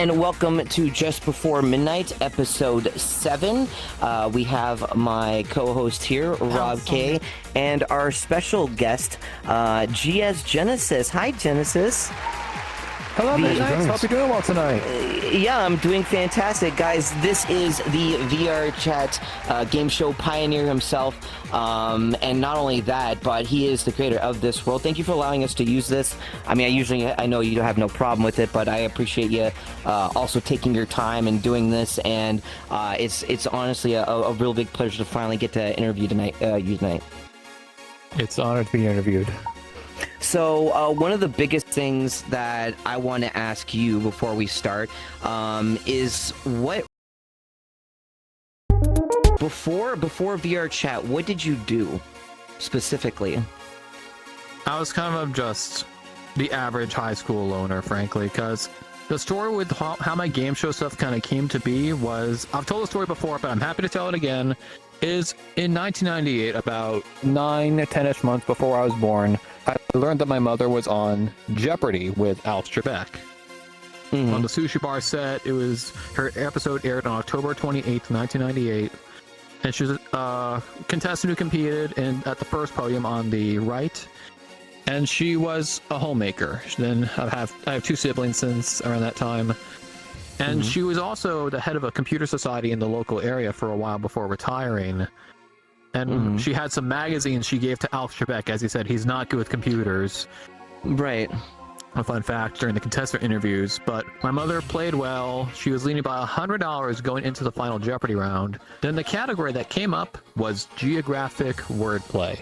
and welcome to Just Before Midnight, episode 7. We have my co-host here, Rob K, and our special guest, GSGenesis. Hi, Genesis. Hello, Midnight. Hope you're doing well tonight. Yeah, I'm doing fantastic, guys. This is the VR Chat game show pioneer himself, and not only that, but he is the creator of this world. Thank you for allowing us to use this. I mean, I know you have no problem with it, but I appreciate you also taking your time and doing this. And it's honestly a real big pleasure to finally get to interview you tonight. It's an honor to be interviewed. So one of the biggest things that I want to ask you before we start is what before VR Chat, what did you do specifically? I was kind of just the average high school loner, frankly, because the story with how my game show stuff kind of came to be was, I've told the story before, but I'm happy to tell it again, is in 1998, about 9-10ish months before I was born, I learned that my mother was on Jeopardy with Alex Trebek. Mm-hmm. On the Sushi Bar set. It was, her episode aired on October 28th, 1998. And she was a contestant who competed at the first podium on the right. And she was a homemaker. Then I have 2 siblings since around that time. And she was also the head of a computer society in the local area for a while before retiring. And she had some magazines she gave to Alex Trebek. As he said, he's not good with computers. Right. A fun fact during the contestant interviews. But my mother played well. She was leading by $100 going into the final Jeopardy round. Then the category that came up was geographic wordplay.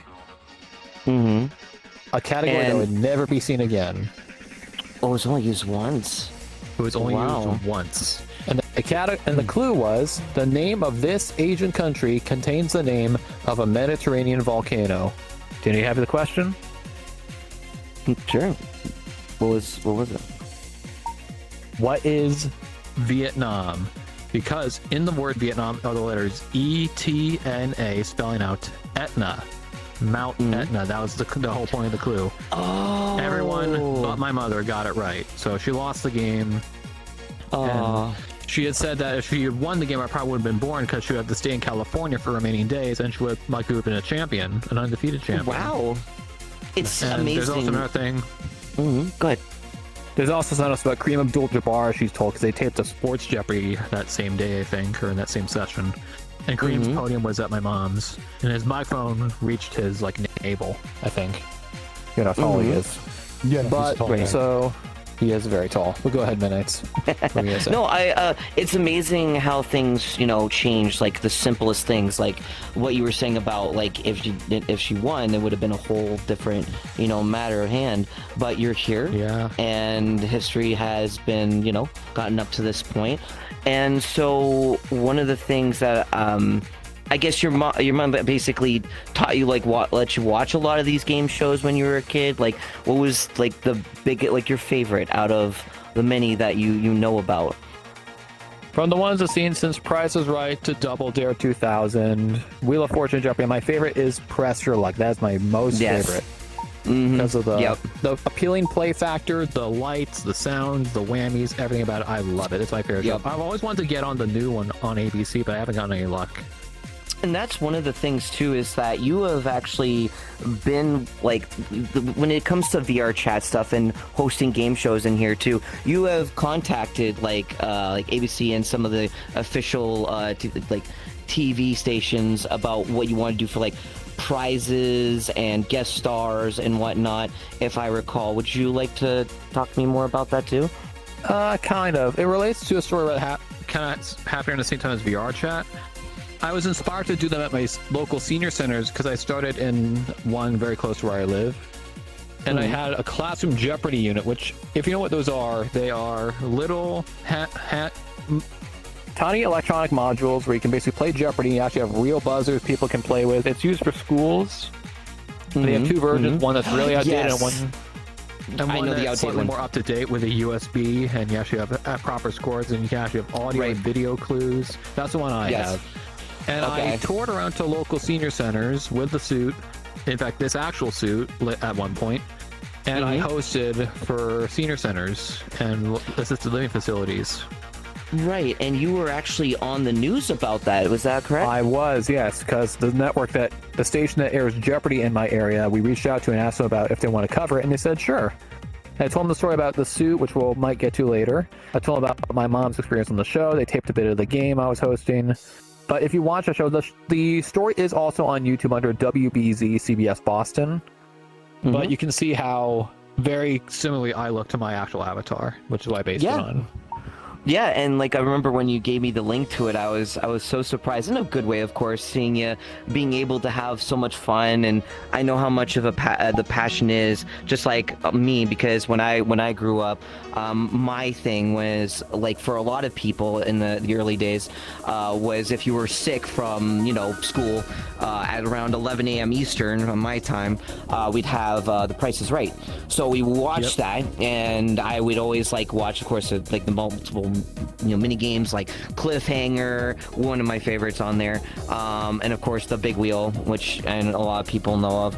A category that would never be seen again. Oh, it was only used once. It was only used once. And the clue was, the name of this Asian country contains the name of a Mediterranean volcano. Did you have the question? Sure. What was it? What is Vietnam? Because in the word Vietnam are the letters E-T-N-A, spelling out Etna. Mount Etna. That was the whole point of the clue. Oh. Everyone but my mother got it right. So she lost the game. And she had said that if she had won the game, I probably would have been born, because she would have to stay in California for remaining days, and she would likely have been a champion, an undefeated champion. Wow. It's and amazing. There's also another thing. Go ahead. There's also something else about Kareem Abdul-Jabbar, she's told, because they taped a Sports Jeopardy that same day, I think, or in that same session. And Kareem's podium was at my mom's, and his microphone reached his navel, I think. You know how tall he is. Yeah, but so he is very tall. But go ahead, Midnights. No, it's amazing how things, change. Like the simplest things, like what you were saying about if she won, it would have been a whole different, matter of hand. But you're here, and history has been, gotten up to this point. And so one of the things that I guess your mom basically taught you let you watch a lot of these game shows when you were a kid. Like, what was the big your favorite out of the many that you know about? From the ones I've seen since Price is Right to Double Dare 2000, Wheel of Fortune, Jeopardy. My favorite is Press Your Luck. That's my most favorite. Because of the appealing play factor, the lights, the sounds, the whammies, everything about it. I love it. It's my favorite show. I've always wanted to get on the new one on ABC, but I haven't gotten any luck. And that's one of the things too, is that you have actually been when it comes to VR chat stuff and hosting game shows in here too, you have contacted ABC and some of the official TV stations about what you want to do for prizes and guest stars and whatnot, if I recall. Would you like to talk to me more about that too? Kind of. It relates to a story that kind of happened at the same time as VR chat. I was inspired to do them at my local senior centers because I started in one very close to where I live. And I had a classroom Jeopardy unit, which, if you know what those are, they are little tiny electronic modules where you can basically play Jeopardy. You actually have real buzzers people can play with. It's used for schools. They have 2 versions, one that's really outdated and one that's slightly more up to date with a USB, and you actually have proper scores, and you can actually have audio and video clues. That's the one I have. And I toured around to local senior centers with the suit. In fact, this actual suit at one point. and I hosted for senior centers and assisted living facilities. Right, and you were actually on the news about that. Was that correct? I was, yes, because the station that airs Jeopardy in my area, we reached out to and asked them about if they want to cover it, and they said sure. And I told them the story about the suit, which we might get to later. I told them about my mom's experience on the show. They taped a bit of the game I was hosting. But if you watch the show, the story is also on YouTube under WBZ CBS Boston. But you can see how very similarly I look to my actual avatar, which is why I based it on. Yeah, and like I remember when you gave me the link to it, I was so surprised in a good way, of course, seeing you being able to have so much fun. And I know how much of the passion is, just like me, because when I grew up, my thing was, like, for a lot of people in the early days, was if you were sick from school at around 11 a.m. Eastern on my time, we'd have The Price is Right. So we watched that, and I would always watch, of course, like the multiple mini games like Cliffhanger, one of my favorites on there, and of course the Big Wheel, which and a lot of people know of,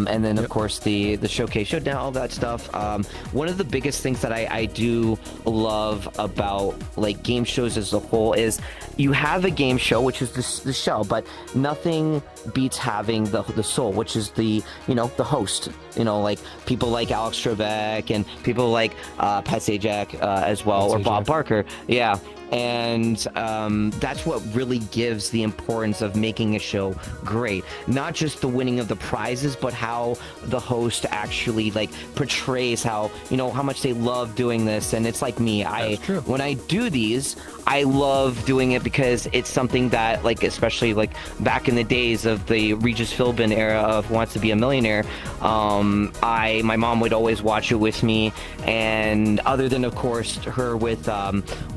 and then of course the Showcase Showdown, all that stuff. One of the biggest things that I do love about game shows as a whole is you have a game show, which is the show, but nothing beats having the soul, which is the host. Like people like Alex Trebek and people like Pat Sajak as well, or Bob Barker. Yeah. And that's what really gives the importance of making a show great. Not just the winning of the prizes, but how the host actually portrays how much they love doing this. And it's like me. When I do these, I love doing it because it's something that, especially back in the days of the Regis Philbin era of Who Wants to Be a Millionaire, my mom would always watch it with me. And other than, of course, her with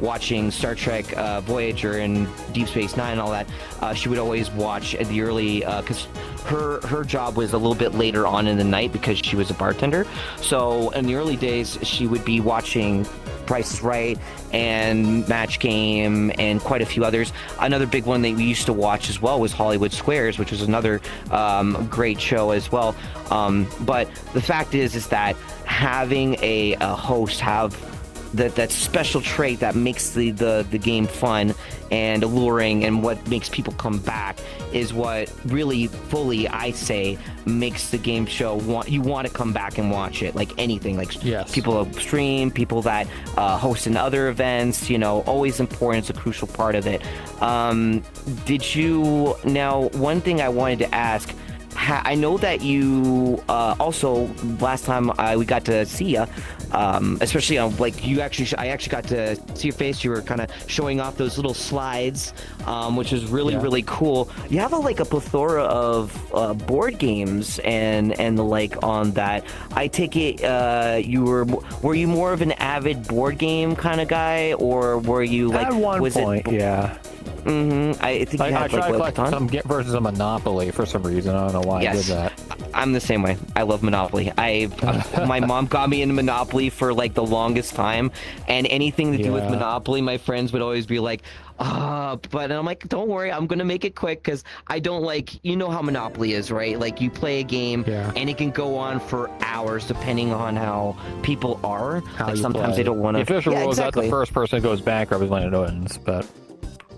watching Star Trek Voyager and Deep Space Nine and all that, she would always watch at the early, because her job was a little bit later on in the night because she was a bartender. So in the early days, she would be watching Price is Right and Match Game and quite a few others. Another big one that we used to watch as well was Hollywood Squares, which was another great show as well. But the fact is that having a host have that special trait that makes the game fun and alluring, and what makes people come back, is what really fully, I say, makes the game show you want to come back and watch it. Like anything, people stream, people that host in other events, always important. It's a crucial part of it. Now, one thing I wanted to ask, I know that you also, last time we got to see you, especially on I actually got to see your face. You were kind of showing off those little slides, which is really cool. You have a plethora of board games and the like on that. I take it were you more of an avid board game kind of guy, or were you at one point? Yeah. I think I tried to collect some versions of Monopoly for some reason. I don't know why I did that. I'm the same way. I love Monopoly. My mom got me into Monopoly for the longest time, and anything to do with Monopoly, my friends would always be like, but I'm like, don't worry, I'm gonna make it quick, because I don't how Monopoly is, right? You play a game and it can go on for hours depending on how people are. Sometimes they don't want to. The official rule is that the first person that goes bankrupt is when it ends, but.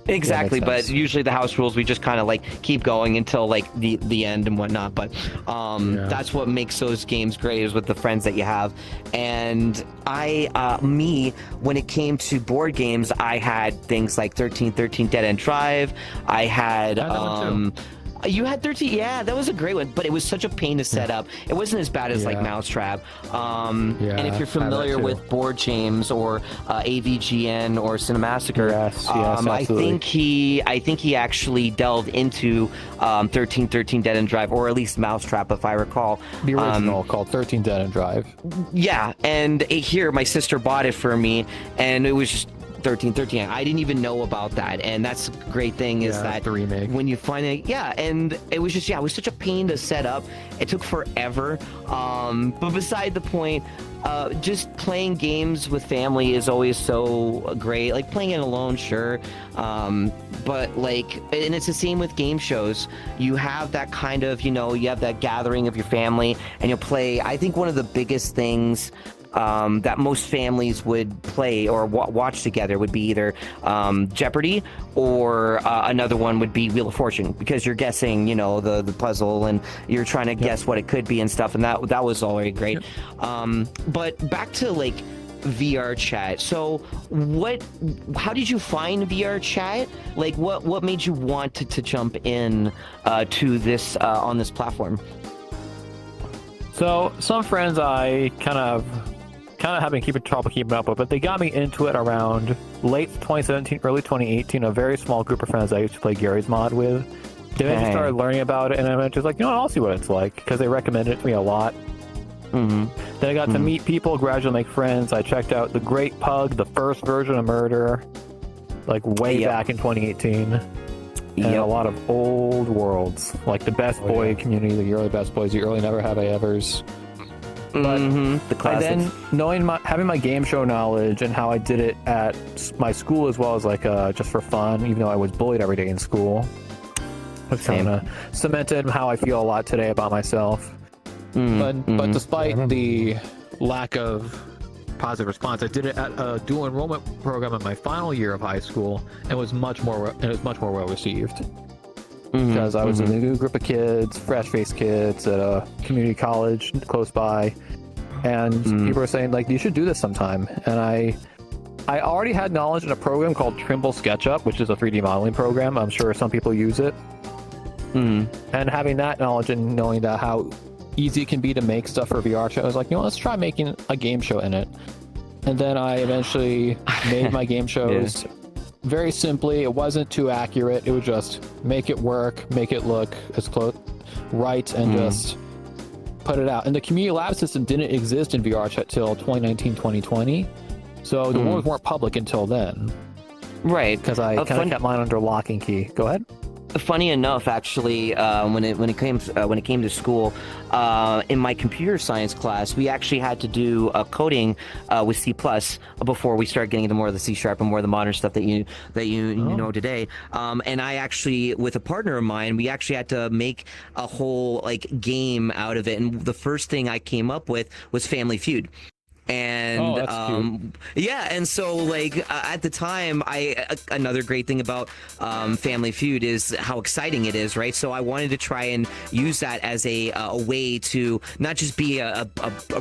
Exactly, but usually the house rules, we just kind of keep going until the end and whatnot. But that's what makes those games great, is with the friends that you have. And when it came to board games, I had things like 1313 Dead End Drive. I had you had 13, yeah, that was a great one, but it was such a pain to set up. It wasn't as bad as Mousetrap. And if you're familiar with Board James or AVGN or Cinemassacre, I think he actually delved into 1313 Dead End Drive, or at least Mousetrap, if I recall. The original called 13 Dead End Drive. Yeah, and here my sister bought it for me, and it was just 13. I didn't even know about that, and that's a great thing is that the remake. when you find it, and it was just it was such a pain to set up. It took forever. But beside the point, just playing games with family is always so great. Like playing it alone, sure, but like, and it's the same with game shows. You have that kind of, you have that gathering of your family, and you'll play. I think one of the biggest things that most families would play or watch together would be either Jeopardy or another one would be Wheel of Fortune, because you're guessing, the puzzle, and you're trying to guess what it could be and stuff, and that was already great. But back to like VR chat. So how did you find VR chat? Like what made you want to jump in to this on this platform? So some friends I kind of have been trouble keeping up with, but they got me into it around late 2017, early 2018. A very small group of friends I used to play Gary's Mod with. They eventually started learning about it, and I was like, I'll see what it's like, because they recommended it to me a lot. Then I got to meet people, gradually make friends. I checked out The Great Pug, the first version of Murder, like way back in 2018. And a lot of old worlds, like the Best Boy community, the early Best Boys, the early Never Have I Evers. But the classics. Then having my game show knowledge and how I did it at my school as well as like just for fun, even though I was bullied every day in school, it's kind of cemented how I feel a lot today about myself. But despite the lack of positive response, I did it at a dual enrollment program in my final year of high school, and it was much more well received. Because I was in a new group of kids, fresh-faced kids at a community college close by, and people were saying like, you should do this sometime. And I already had knowledge in a program called Trimble SketchUp, which is a 3D modeling program. I'm sure some people use it. And having that knowledge and knowing that how easy it can be to make stuff for VR chat, I was like, let's try making a game show in it. And then I eventually made my game shows. Very simply. It wasn't too accurate. It would just make it work, make it look as close right, and just put it out. And the community lab system didn't exist in VR chat till 2019, 2020. So the rules weren't public until then. Right. Because I kind of kept mine under lock and key. Go ahead. Funny enough, actually, when it came to school, in my computer science class, we actually had to do coding with C+ before we started getting into more of the C# and more of the modern stuff that you know today. And I actually, with a partner of mine, we actually had to make a whole like game out of it. And the first thing I came up with was Family Feud. And and so like at the time, another great thing about Family Feud is how exciting it is, right? So I wanted to try and use that as a way to not just be a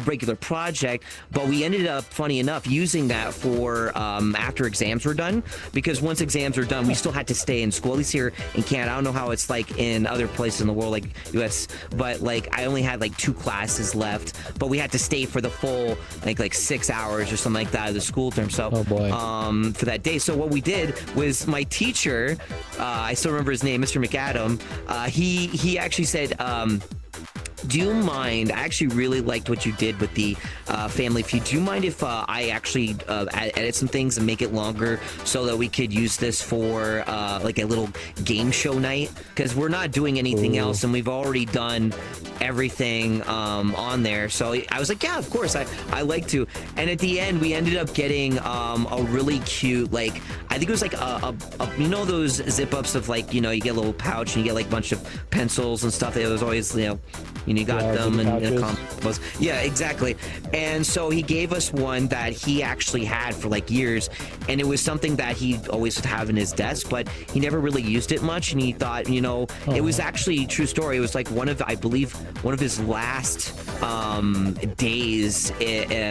regular project, but we ended up, funny enough, using that for after exams were done, because once exams are done, we still had to stay in school, at least here in Canada. I don't know how it's like in other places in the world, like US, but like I only had like 2 classes left, but we had to stay for the full like 6 hours or something like that of the school term. So for that day. So what we did was my teacher, I still remember his name, Mr. McAdam, he actually said, do you mind, I actually really liked what you did with the Family Feud. Do you mind if I actually edit some things and make it longer so that we could use this for like a little game show night? Because we're not doing anything else, and we've already done everything on there. So I was like, yeah, of course, I like to. And at the end, we ended up getting a really cute, like, I think it was like you know those zip ups of like, you get a little pouch and you get like a bunch of pencils and stuff. It was always, you got them and combos. Yeah, exactly. And so he gave us one that he actually had for like years, and it was something that he always would have in his desk, but he never really used it much. And he thought, it was actually a true story. It was like I believe one of his last days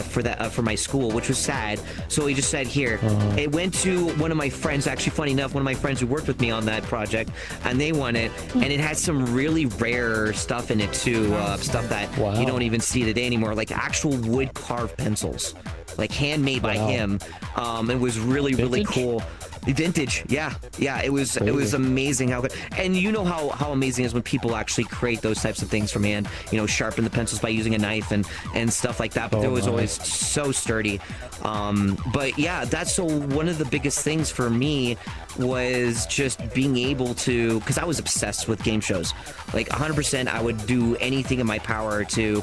for my school, which was sad. So he just said, here. It went to one of my friends, actually, funny enough, one of my friends who worked with me on that project, and they won it. And it had some really rare stuff in it too. Stuff that you don't even see today anymore, like actual wood carved pencils, like handmade by him. It was really cool. Vintage, yeah. It was amazing how good, and you know how amazing it is when people actually create those types of things from hand. You know, sharpen the pencils by using a knife and stuff like that. But it was always so sturdy. But yeah, that's so one of the biggest things for me was just being able to, because I was obsessed with game shows. Like 100%, I would do anything in my power to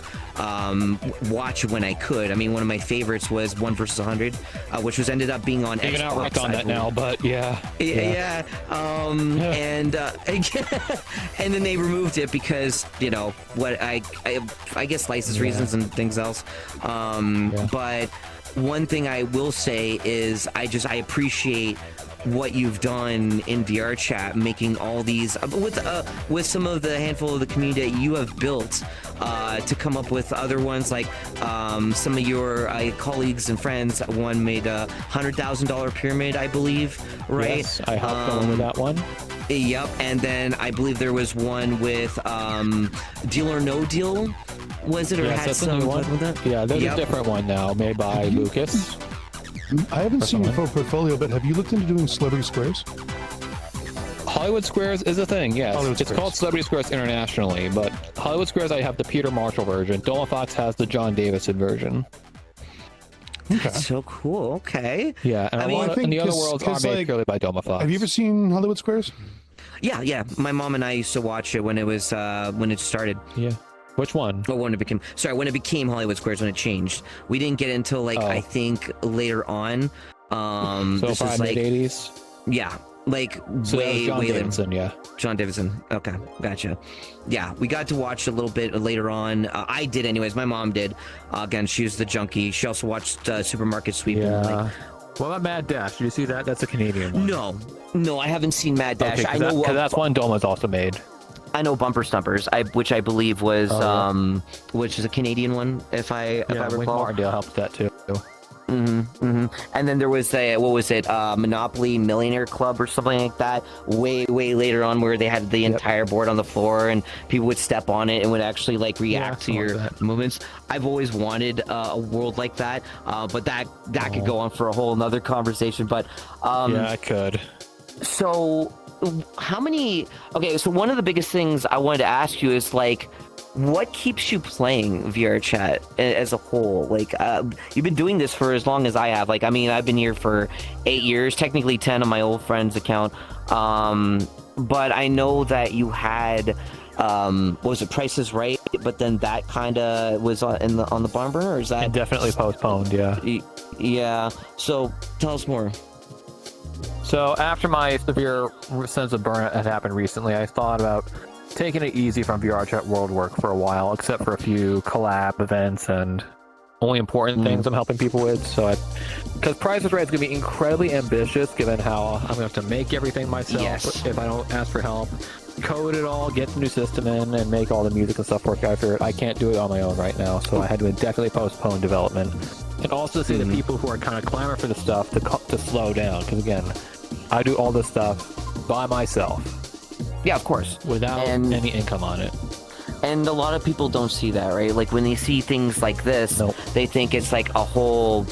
watch when I could. I mean, one of my favorites was 1 versus 100, which was ended up being on Xbox. You're not wrecked on that now, but yeah. And and then they removed it because, you know, what I guess license reasons and things else. But one thing I will say is I appreciate what you've done in VR chat, making all these with some of the handful of the community that you have built to come up with other ones, like some of your colleagues and friends. One made a $100,000 pyramid, I believe, right? Yes, I helped them with that one. Yep, and then I believe there was one with Deal or No Deal. Was it, or yes, had some one with that? Yeah, there's a different one now made by Lucas. I haven't seen your full portfolio, but have you looked into doing Celebrity Squares? Hollywood Squares is a thing, yes. Hollywood it's Squares. Called Celebrity Squares internationally, but Hollywood Squares, I have the Peter Marshall version. Doma Fox has the John Davison version. That's so cool. Okay. Yeah, and and the other worlds are made purely by Doma Fox. Have you ever seen Hollywood Squares? Yeah. My mom and I used to watch it when it was when it started. Yeah. Which one? Oh, when it became Hollywood Squares, when it changed. We didn't get until I think later on. So this probably is like mid-80s? Yeah. Like so way Davidson, later. yeah. John Davison. Okay, gotcha. Yeah, we got to watch a little bit later on. I did anyways. My mom did. Again, she was the junkie. She also watched Supermarket Sweep. Yeah. What about Mad Dash? Did you see that? That's a Canadian one. No, I haven't seen Mad Dash. Okay, I know because that's one Doma's also made. I know Bumper Stumpers, which I believe was which is a Canadian one, if I recall. Wink Martindale helped that too. And then there was Monopoly Millionaire Club or something like that, way later on, where they had the entire board on the floor and people would step on it and would actually like react to your movements. I've always wanted a world like that, but that could go on for a whole another conversation. But yeah, it could. So so one of the biggest things I wanted to ask you is like, what keeps you playing VR chat as a whole? Like, you've been doing this for as long as I have. Like, I mean, I've been here for 8 years, technically 10 on my old friend's account. But I know that you had, what was it, Price is Right? But then that kind of was on the barn burner, or is that indefinitely postponed? Yeah. Yeah. So tell us more. So after my severe sense of burnout had happened recently, I thought about taking it easy from VR Chat World Work for a while, except for a few collab events and only important things I'm helping people with. So because Price is Right is going to be incredibly ambitious, given how I'm going to have to make everything myself if I don't ask for help, code it all, get the new system in, and make all the music and stuff work out for it. I can't do it on my own right now, so I had to indefinitely postpone development. And also see the people who are kind of clamoring for the stuff to slow down, because again, I do all this stuff by myself. Yeah, of course. Without any income on it. And a lot of people don't see that, right? Like when they see things like this, they think it's like a whole,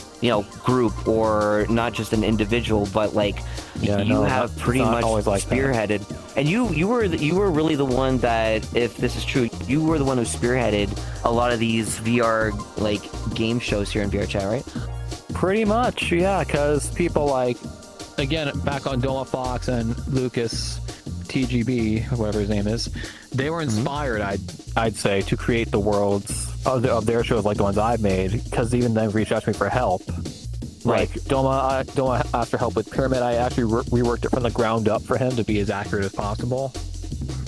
group, or not just an individual, but like you have pretty much spearheaded. And you were really the one that, if this is true, you were the one who spearheaded a lot of these VR like game shows here in VR Chat, right? Pretty much, yeah. Because people like, again, back on Doma Fox and Lucas TGB, whatever his name is, they were inspired, I'd say, to create the worlds of their shows like the ones I've made, because even they reached out to me for help. Like Doma asked for help with Pyramid. I actually reworked it from the ground up for him to be as accurate as possible.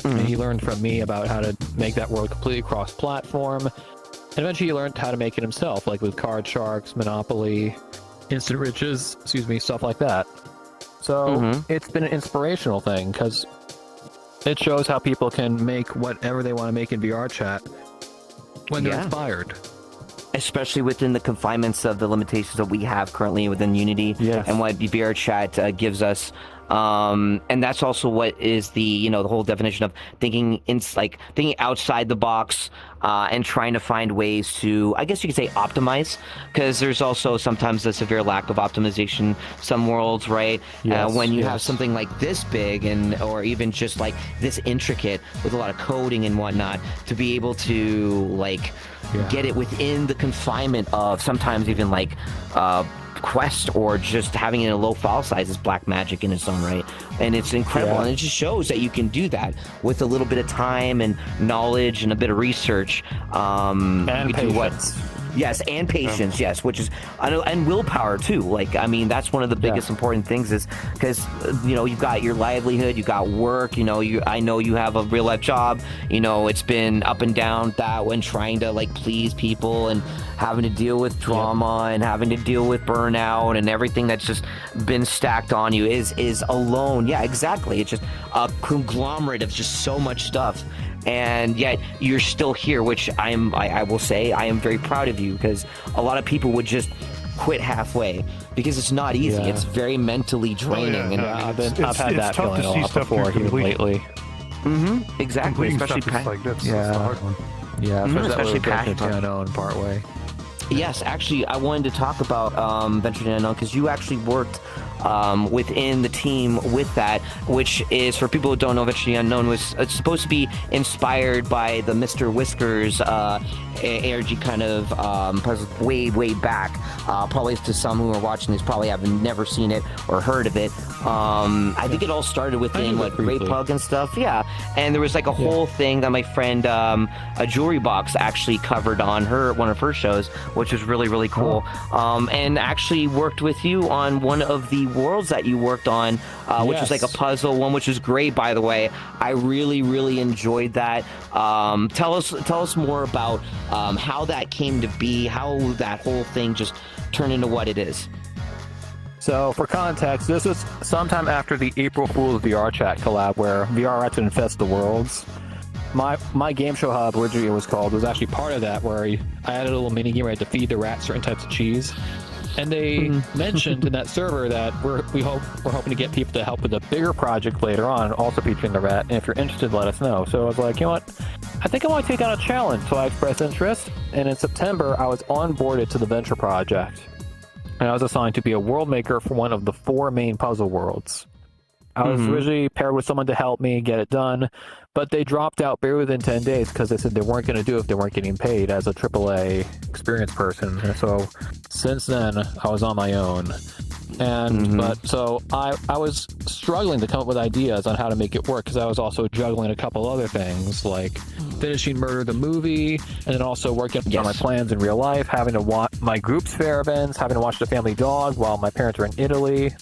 And he learned from me about how to make that world completely cross-platform. And eventually he learned how to make it himself, like with Card Sharks, Monopoly, Instant Riches, stuff like that. So it's been an inspirational thing, because it shows how people can make whatever they want to make in VR chat when they're inspired. especially within the confinements of the limitations that we have currently within Unity, Yes. and what VR chat gives us. And that's also what is the the whole definition of thinking thinking outside the box, and trying to find ways to, I guess you could say, optimize, because there's also sometimes a severe lack of optimization some worlds, right? Yes, When you have yes. something like this big, and or even just like this intricate with a lot of coding and whatnot, to be able to get it within the confinement of sometimes even Quest, or just having it in a low file size, is black magic in its own right, and it's incredible. And it just shows that you can do that with a little bit of time and knowledge and a bit of research, And you can do patience. Yes, and patience, yes, which is, I know, and willpower too. That's one of the biggest important things, is because you've got your livelihood, you got work, I know you have a real life job, it's been up and down that when trying to please people, and having to deal with drama, and having to deal with burnout, and everything that's just been stacked on you is alone. Yeah, exactly. It's just a conglomerate of just so much stuff. And yet you're still here, which I will say I am very proud of you, because a lot of people would just quit halfway, because it's not easy. Yeah. It's very mentally draining. I've had It's that tough feeling to a see lot stuff before, you're even completing. lately. Exactly, Completing especially stuff is that's the Yeah. hard one. Yeah, especially especially that passion Venture to part. Unknown partway. Yes, actually, I wanted to talk about Venture to Unknown, because you actually worked within the team with that, which is, for people who don't know, Venture to Unknown was supposed to be inspired by the Mr. Whiskers ARG kind of puzzle way back. Probably to some who are watching this probably have never seen it or heard of it. I think it all started within knew it Ray briefly. Pug and stuff. Yeah, and there was a whole thing that my friend a Jewelry Box actually covered on one of her shows, which was really cool. And actually worked with you on one of the worlds that you worked on, which was Yes. a puzzle one, which was great, by the way. I really enjoyed that. Tell us more about how that came to be, how that whole thing just turned into what it is. So, for context, this was sometime after the April Fool's VR Chat collab, where VR had to infest the worlds. My game show hub, originally it was called, was actually part of that, where I added a little mini game where I had to feed the rat certain types of cheese. And they mentioned in that server that we're hoping to get people to help with a bigger project later on, also featuring the rat. And if you're interested, let us know. So I was like, you know what? I think I want to take on a challenge. So I expressed interest. And in September, I was onboarded to the Venture project. And I was assigned to be a world maker for one of the 4 main puzzle worlds. I was originally paired with someone to help me get it done, but they dropped out barely within 10 days because they said they weren't going to do it if they weren't getting paid as a AAA experienced person. And so since then, I was on my own. And so I was struggling to come up with ideas on how to make it work, because I was also juggling a couple other things, like finishing Murder the movie, and then also working on my plans in real life, having to watch my group's fair events, having to watch The Family Dog while my parents are in Italy.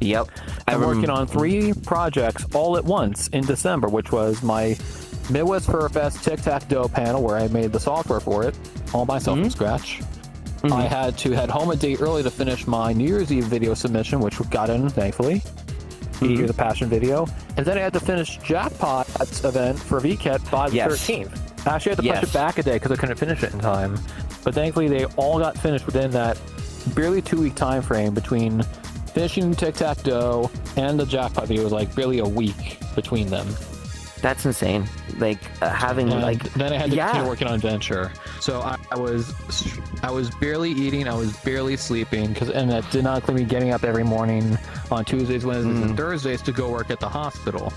Yep. I'm working on 3 projects all at once in December, which was my Midwest Fur Fest Tic-Tac-Toe panel, where I made the software for it all myself from scratch. I had to head home a day early to finish my New Year's Eve video submission, which got in, thankfully. The Passion video. And then I had to finish Jackpot's event for VCAT by the 13th. I actually had to push it back a day because I couldn't finish it in time. But thankfully, they all got finished within that barely 2-week time frame between finishing Tic-Tac-Toe and the Jackpot video. Was barely a week between them. That's insane. Having then I had to continue working on Venture. So I was barely eating, I was barely sleeping, and that did not include me getting up every morning on Tuesdays, Wednesdays, and Thursdays to go work at the hospital.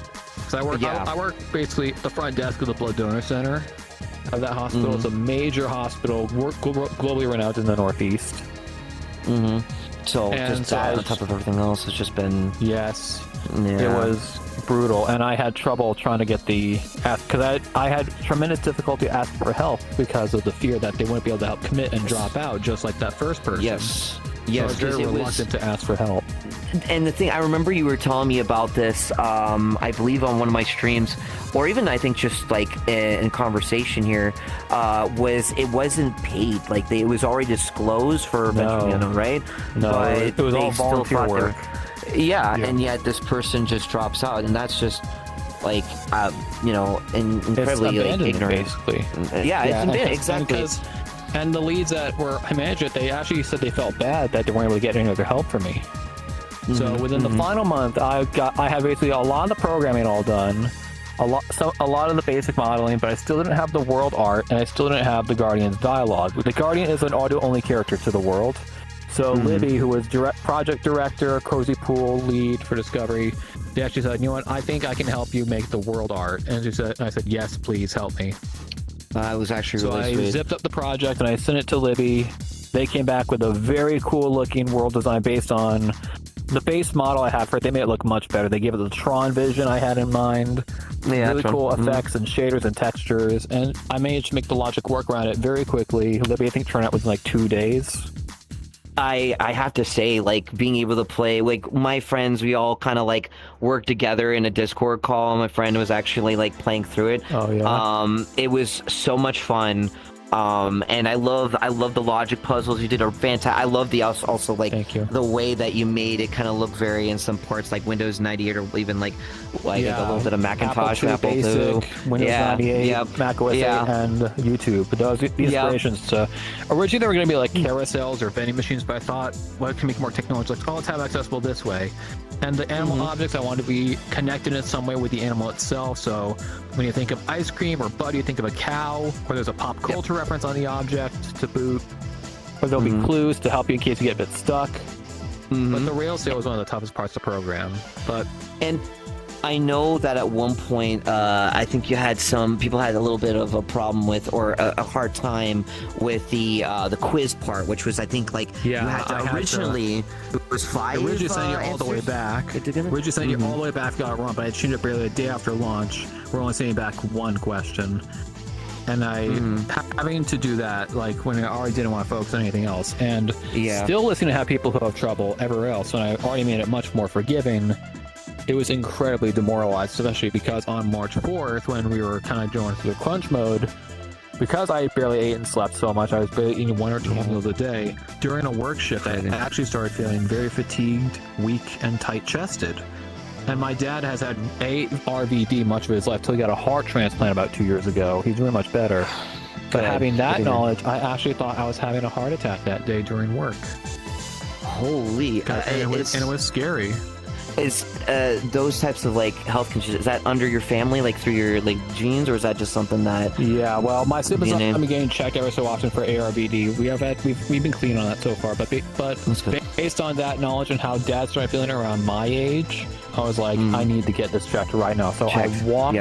So I work basically at the front desk of the blood donor center of that hospital. It's a major hospital, globally renowned in the Northeast. So just that on top of everything else, it's just been it was brutal, and I had trouble trying to get because I had tremendous difficulty asking for help because of the fear that they wouldn't be able to help commit and drop out just like that first person. So I was very reluctant to ask for help. And the thing, I remember you were telling me about this, I believe on one of my streams, or even I think just in conversation here, was it wasn't paid. It was already disclosed for Venture, right? No, but it was all volunteer work. And yet this person just drops out, and that's just incredibly it's ignorant. basically. It's abandoned, exactly. And the leads that I managed it, they actually said they felt bad that they weren't able to get any other help from me. So within the final month, I had basically a lot of the programming all done, a lot of the basic modeling, but I still didn't have the world art, and I still didn't have the Guardian's dialogue. The Guardian is an audio-only character to the world. So Libby, who was project director, Cozy Pool lead for Discovery, they actually said, you know what, I think I can help you make the world art. And I said, yes, please help me. It was actually So really I sweet. zipped up the project and I sent it to Libby. They came back with a very cool looking world design based on the base model I had for it. They made it look much better. They gave it the Tron vision I had in mind. Yeah, really Tron. cool effects and shaders and textures. And I managed to make the logic work around it very quickly. Libby, I think, turned out within like 2 days. I have to say, like, being able to play, like, my friends, we all kind of like worked together in a Discord call. My friend was actually like playing through it. Oh yeah. It was so much fun. And I love the logic puzzles. You did a fantastic. I love the also like Thank you. the way that you made it kind of look very in some parts like Windows 98 or even like a little bit of Macintosh, Apple II, Basic, Windows 98, Mac OS 8, and YouTube. But those the inspirations to originally they were going to be like carousels or vending machines, but I thought, well, it can make more technology. Like, oh, let's have accessible this way. And the animal objects, I wanted to be connected in some way with the animal itself. So when you think of ice cream or Buddy, you think of a cow, or there's a pop culture reference on the object to boot, or there'll be clues to help you in case you get a bit stuck. But the rail sail was one of the toughest parts of the program. And I know that at one point, I think you had some people had a little bit of a problem with, or a hard time with the quiz part, which was, I think, like you had to originally it was 5. Originally sent you all the way back. Originally sent you all the way back, got it wrong, but I changed it barely a day after launch. We're only sending back one question. And having to do that, like when I already didn't want to focus on anything else, and still listening to have people who have trouble everywhere else, when I already made it much more forgiving, it was incredibly demoralized, especially because on March 4th, when we were kind of going through the crunch mode, because I barely ate and slept so much, I was barely eating 1 or 2 meals a day. During a work shift, I actually started feeling very fatigued, weak, and tight-chested. And my dad has had RVD much of his life till he got a heart transplant about 2 years ago. He's doing much better. But having that knowledge, I actually thought I was having a heart attack that day during work. Holy! And it was scary. Is those types of like health conditions, is that under your family, like through your like genes, or is that just something that? Yeah, well, my siblings have been getting checked every so often for ARVD. We've been clean on that so far, but based on that knowledge and how Dad started feeling around my age, I was like, I need to get this checked right now. So I walked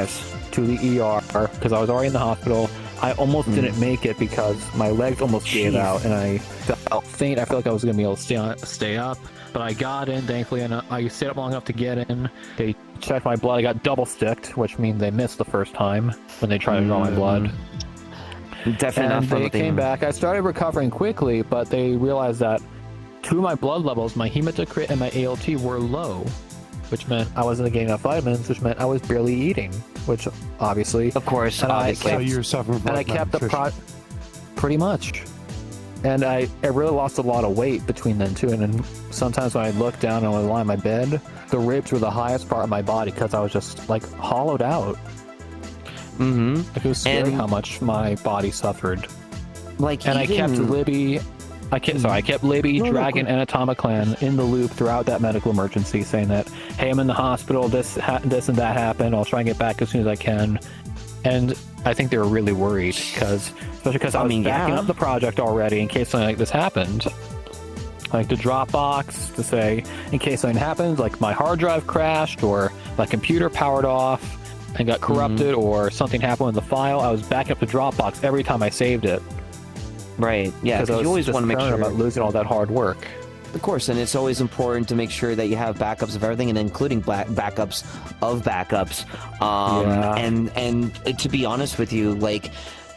to the ER because I was already in the hospital. I almost didn't make it because my legs almost gave out, and I felt faint. I felt like I was going to be able to stay up. But I got in, thankfully, and I stayed up long enough to get in. They checked my blood. I got double sticked, which means they missed the first time when they tried to draw my blood. Definitely. And they came back. I started recovering quickly, but they realized that 2 of my blood levels, my hematocrit and my ALT, were low, which meant I wasn't getting enough vitamins, which meant I was barely eating, which obviously... Of course, and obviously. So you're suffering from pretty much. And I really lost a lot of weight between then too. And then sometimes when I look down and I lie on my bed, the ribs were the highest part of my body because I was just like hollowed out. Like, it was scary how much my body suffered. Like, and I kept Libby, Dragon, and Atomiclan in the loop throughout that medical emergency, saying that, hey, I'm in the hospital, this and that happened, I'll try and get back as soon as I can. And I think they were really worried, especially because I was backing up the project already in case something like this happened. Like the Dropbox to say, in case something happens, like my hard drive crashed or my computer powered off and got corrupted or something happened with the file, I was backing up the Dropbox every time I saved it. Right, yeah, because you always want to make sure about losing all that hard work. Of course, and it's always important to make sure that you have backups of everything, and including backups of backups. And to be honest with you, like,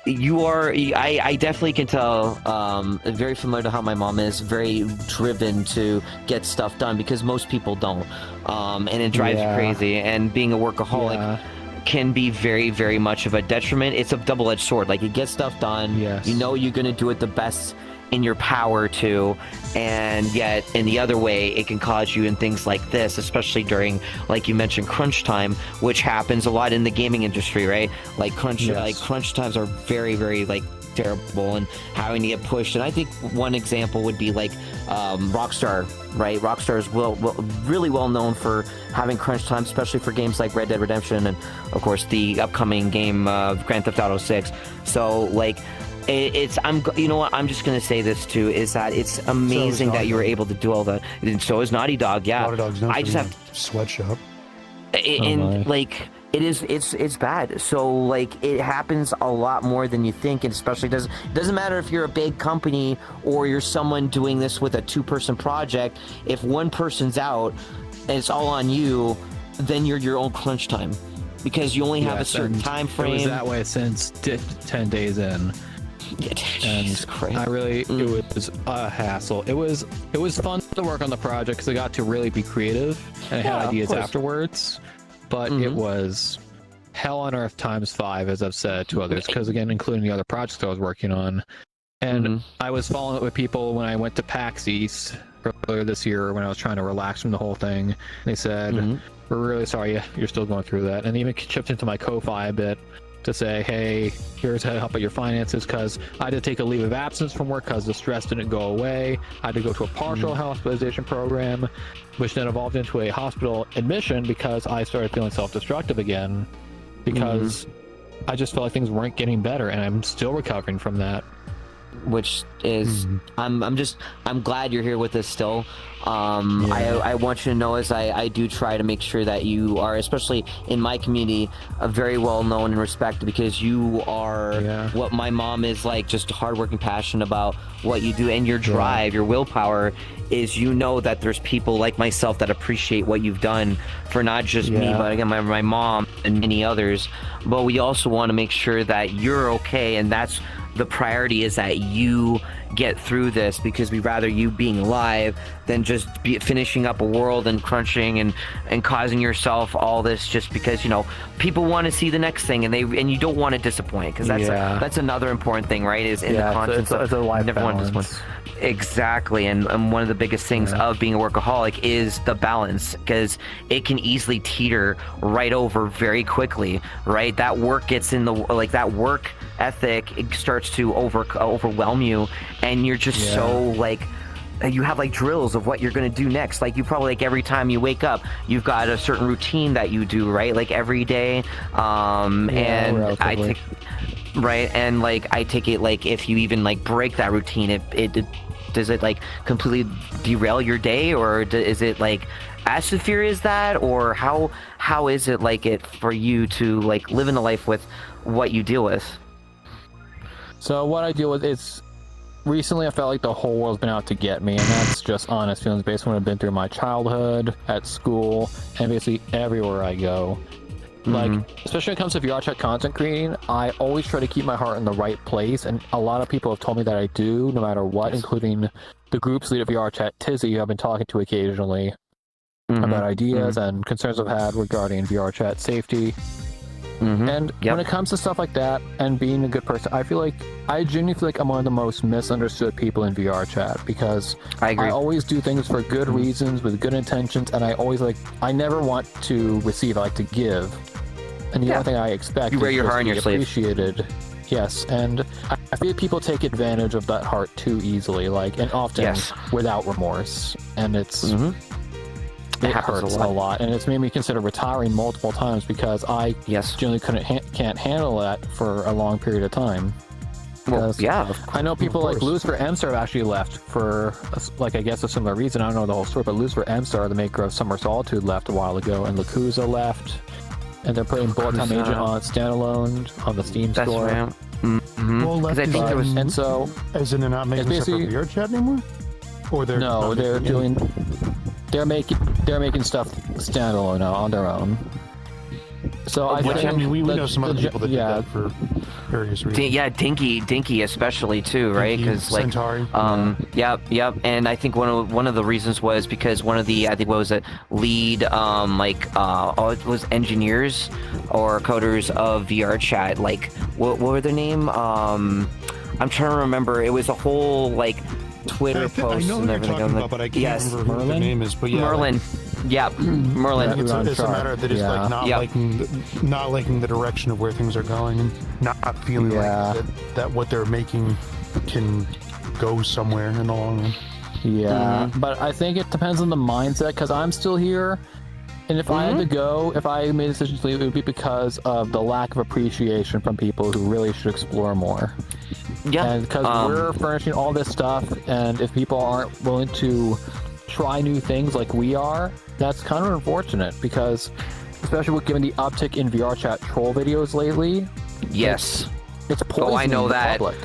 you are, I definitely can tell, very familiar to how my mom is, very driven to get stuff done, because most people don't, and it drives you crazy. And being a workaholic can be very, very much of a detriment. It's a double-edged sword. Like, you get stuff done, you know you're going to do it the best in your power to, and yet in the other way it can cause you in things like this, especially during, like you mentioned, crunch time, which happens a lot in the gaming industry, right? Like crunch times are very, very like terrible and having to get pushed. And I think one example would be like Rockstar, right? Rockstar is really well known for having crunch time, especially for games like Red Dead Redemption and of course the upcoming game Grand Theft Auto 6. So like you know what, I'm just gonna say this too, is that it's amazing that you were able to do all that. And so is Naughty Dog. Yeah, Naughty Dog's known I for just being have a sweatshop. and like it's bad. So like it happens a lot more than you think, and especially doesn't matter if you're a big company or you're someone doing this with a 2-person project. If one person's out and it's all on you, then you're your own crunch time, because you only have a certain time frame. It was that way since 10 days in. Yeah, and I really, it was a hassle. It was fun to work on the project because I got to really be creative and I had ideas afterwards. But it was hell on earth times 5, as I've said to others, because again, including the other projects I was working on. And I was following up with people when I went to PAX East earlier this year when I was trying to relax from the whole thing. They said, we're really sorry you're still going through that. And they even chipped into my Ko-Fi a bit to say, hey, here's how to help out your finances, because I had to take a leave of absence from work because the stress didn't go away. I had to go to a partial hospitalization program, which then evolved into a hospital admission because I started feeling self-destructive again, because I just felt like things weren't getting better, and I'm still recovering from that. Which is I'm glad you're here with us still. I want you to know, as I do try to make sure that you are, especially in my community, very well known and respected, because you are what my mom is like, just hardworking, passionate about what you do, and your drive, your willpower is, you know, that there's people like myself that appreciate what you've done for not just me, but again my mom and many others. But we also want to make sure that you're okay, and that's the priority, is that you get through this, because we'd rather you being alive than just finishing up a world and crunching and causing yourself all this just because, you know, people want to see the next thing, and you don't want to disappoint, because that's another important thing, right? Is in the content it's a life never want to disappoint. Exactly, and one of the biggest things of being a workaholic is the balance, because it can easily teeter right over very quickly, right? That work gets in the, like, that work ethic, it starts to overwhelm you, and you're just so like, you have like drills of what you're going to do next. Like, you probably, like, every time you wake up, you've got a certain routine that you do, right? Like every day. And I take, right, and like I take it, like, if you even like break that routine, it does it like completely derail your day, or is it like as severe as that, or how is it like it for you to like live in a life with what you deal with? So what I deal with is, recently I felt like the whole world's been out to get me, and that's just honest feelings based on what I've been through my childhood, at school, and basically everywhere I go. Like, especially when it comes to VR chat content creating, I always try to keep my heart in the right place, and a lot of people have told me that I do, no matter what, including the group's lead of VR chat, Tizzy, who I've been talking to occasionally about ideas and concerns I've had regarding VR chat safety. And when it comes to stuff like that and being a good person, I genuinely feel like I'm one of the most misunderstood people in VR chat, because I always do things for good reasons, with good intentions, and I never want to receive, I like to give. And the only thing I expect is wear your heart on your sleeve. Appreciated. Yes, and I feel people take advantage of that heart too easily, like, and often without remorse, and it's it hurts a lot, and it's made me consider retiring multiple times, because I generally can't handle that for a long period of time. Well, I know people like Lucifer Emstar have actually left for, like, I guess a similar reason. I don't know the whole story, but Lucifer Emstar, the maker of Summer Solitude, left a while ago, and Lakuza left, and they're putting Bullet Time Agent on standalone on the Steam store. Well, left I think there was, and so, as in they're not making separate VR chat anymore, or they're making stuff standalone now on their own. So I think we know some other people that did that for various reasons. Dinky especially too, right? Because like Centauri. Yep. And I think one of the reasons was because one of the, I think, what was it, lead it was engineers or coders of VR chat. Like what were their name? I'm trying to remember. It was a whole like Twitter post I know and what you're everything. talking about, but I can't remember who the name is. But Merlin. Yeah, Merlin. Yeah. It's a matter of they just like not Yep. liking the direction of where things are going, and not feeling like that what they're making can go somewhere in the long run. Yeah, but I think it depends on the mindset, because I'm still here, and if I had to go, if I made a decision to leave, it would be because of the lack of appreciation from people who really should explore more. Yeah, And because we're furnishing all this stuff, and if people aren't willing to try new things like we are, that's kind of unfortunate, because especially with given the uptick in VR chat troll videos lately, yes. it's poisoning I know the that. public.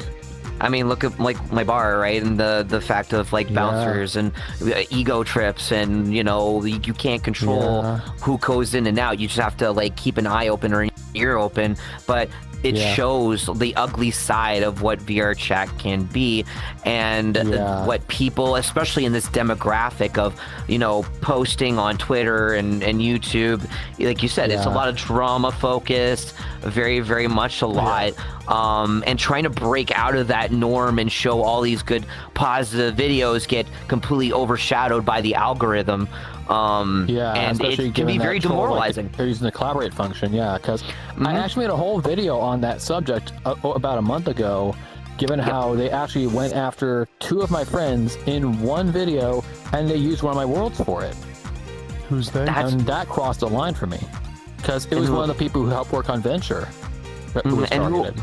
I mean, look at like my bar, right? And the fact of like bouncers and ego trips, and you can't control who goes in and out. You just have to like keep an eye open or an ear open. But it shows the ugly side of what VR chat can be, and what people, especially in this demographic of posting on Twitter and YouTube, like you said, it's a lot of drama focused, very, very much a lot. And trying to break out of that norm and show all these good positive videos get completely overshadowed by the algorithm. And it can be very demoralizing. They're using the collaborate function, because I actually made a whole video on that subject about a month ago, given how they actually went after 2 of my friends in one video, and they used one of my worlds for it. Who's they? And that crossed the line for me, because it was one of the people who helped work on Venture who was targeted.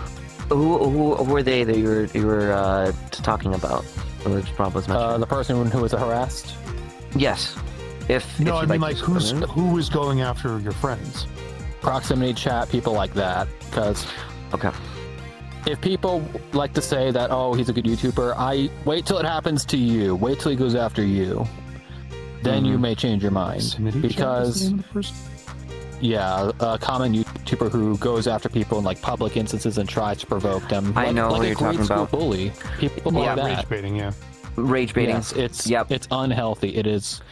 Who were they that you were talking about? Which Rob was mentioning? The person who was harassed. Yes. No, I mean, like, who is going after your friends? Proximity chat, people like that. Because if people like to say that, oh, he's a good YouTuber, I wait till it happens to you. Wait till he goes after you. Then you may change your mind. Because a common YouTuber who goes after people in like public instances and tries to provoke them. I know what you're talking about. Bully. People like that. Rage baiting, Rage baiting. Yes, it's unhealthy. It is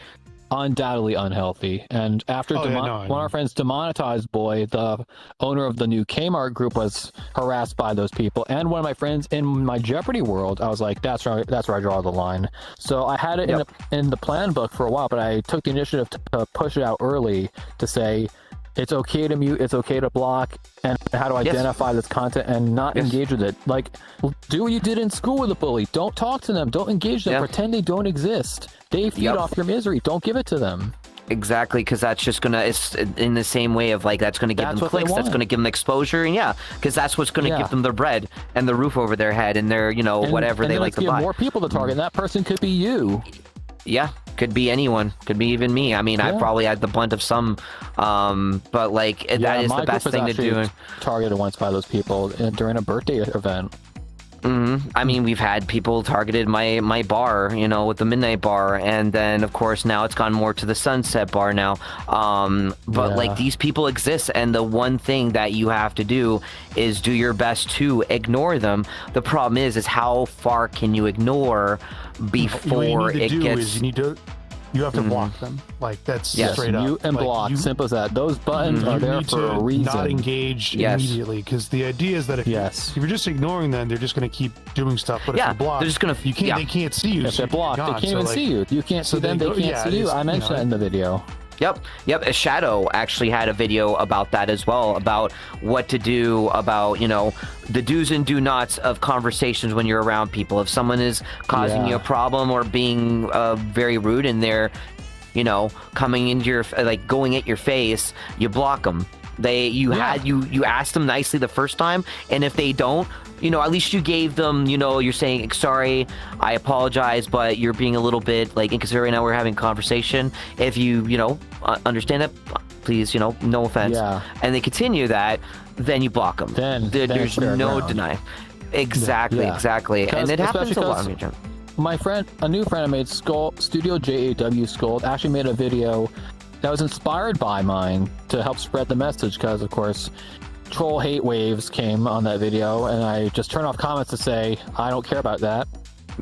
undoubtedly unhealthy. And after one of our friends demonetized Boy, the owner of the new Kmart group, was harassed by those people, and one of my friends in my Jeopardy world, I was like, that's where I draw the line. So I had it in the plan book for a while, but I took the initiative to push it out early to say it's okay to mute, it's okay to block, and how to identify this content and not engage with it. Like, do what you did in school with a bully. Don't talk to them. Don't engage them. Pretend they don't exist. They feed off your misery. Don't give it to them. Exactly, because that's just it's in the same way of like, that's going to give them clicks, that's going to give them exposure, and because that's what's going to give them their bread and the roof over their head and their, whatever they like to buy. More people to target, and that person could be you. Yeah, could be anyone, could be even me. I mean, I probably had the blunt of some, but like that is the best thing to do. Targeted once by those people during a birthday event. I mean, we've had people targeted my bar, with the Midnight Bar, and then of course now it's gone more to the Sunset Bar now. But like, these people exist, and the one thing that you have to do is do your best to ignore them. The problem is how far can you ignore before it gets? You have to block them. Like, that's straight up. Mute and block. Simple as that. Those buttons are there for a reason. Not engage immediately, because the idea is that if you're just ignoring them, they're just going to keep doing stuff. But if you block, they're just going to. They can't see you. If they're blocked, they can't even see you. You can't see them. They can't see you. I mentioned that in the video. Yep. Shadow actually had a video about that as well, about what to do about, the do's and do nots of conversations when you're around people. If someone is causing you a problem or being very rude and they're, coming into your, like, going at your face, you block them. You asked them nicely the first time, and if they don't, at least you gave them, you're saying, sorry, I apologize, but you're being a little bit, like, inconsiderate. Now we're having a conversation. If you, understand that, please, no offense. And they continue that, then you block them. There's no denying. Exactly. And it happens a lot. My friend, a new friend I made, Studio JAW Scold, actually made a video that was inspired by mine to help spread the message, because, of course, troll hate waves came on that video, and I just turned off comments to say, I don't care about that.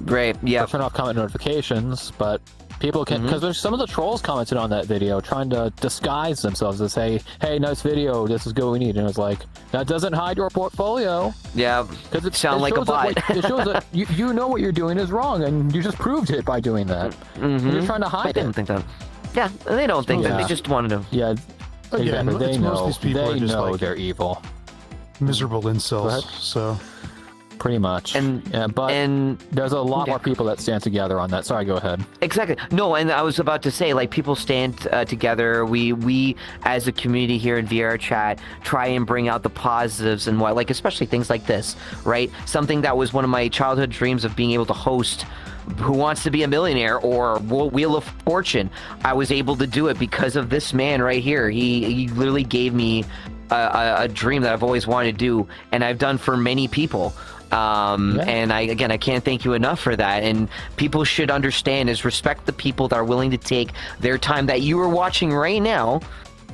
Great, yeah. I turned off comment notifications, but people can, because there's some of the trolls commented on that video trying to disguise themselves to say, hey, nice video, this is good, we need. And it was like, that doesn't hide your portfolio. Yeah, because it sounds like a bot. It shows that you know what you're doing is wrong, and you just proved it by doing that. You're trying to hide it. I didn't think that. Yeah, they don't think that. They just wanted to. Yeah, Again, exactly. They it's most know. of these people They are just know like they're evil. miserable incels. So Pretty much. And there's a lot more people that stand together on that. Sorry, go ahead. Exactly. No, and I was about to say, like, people stand together. We as a community here in VR chat try and bring out the positives and what, like, especially things like this, right? Something that was one of my childhood dreams of being able to host Who Wants to Be a Millionaire or Wheel of Fortune. I was able to do it because of this man right here. He literally gave me a dream that I've always wanted to do, and I've done for many people. And I can't thank you enough for that. And people should understand is respect the people that are willing to take their time that you are watching right now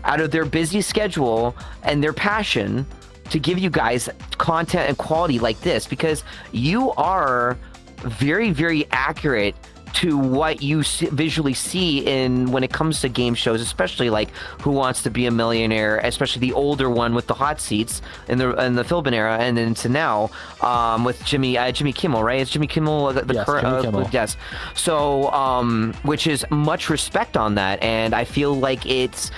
out of their busy schedule and their passion to give you guys content and quality like this, because you are very, very accurate to what you visually see in when it comes to game shows, especially like Who Wants to Be a Millionaire, especially the older one with the hot seats in the Philbin era, and then to now with Jimmy Kimmel, right? It's Jimmy Kimmel, the current, Jimmy Kimmel. yes. So which is much respect on that, and I feel like it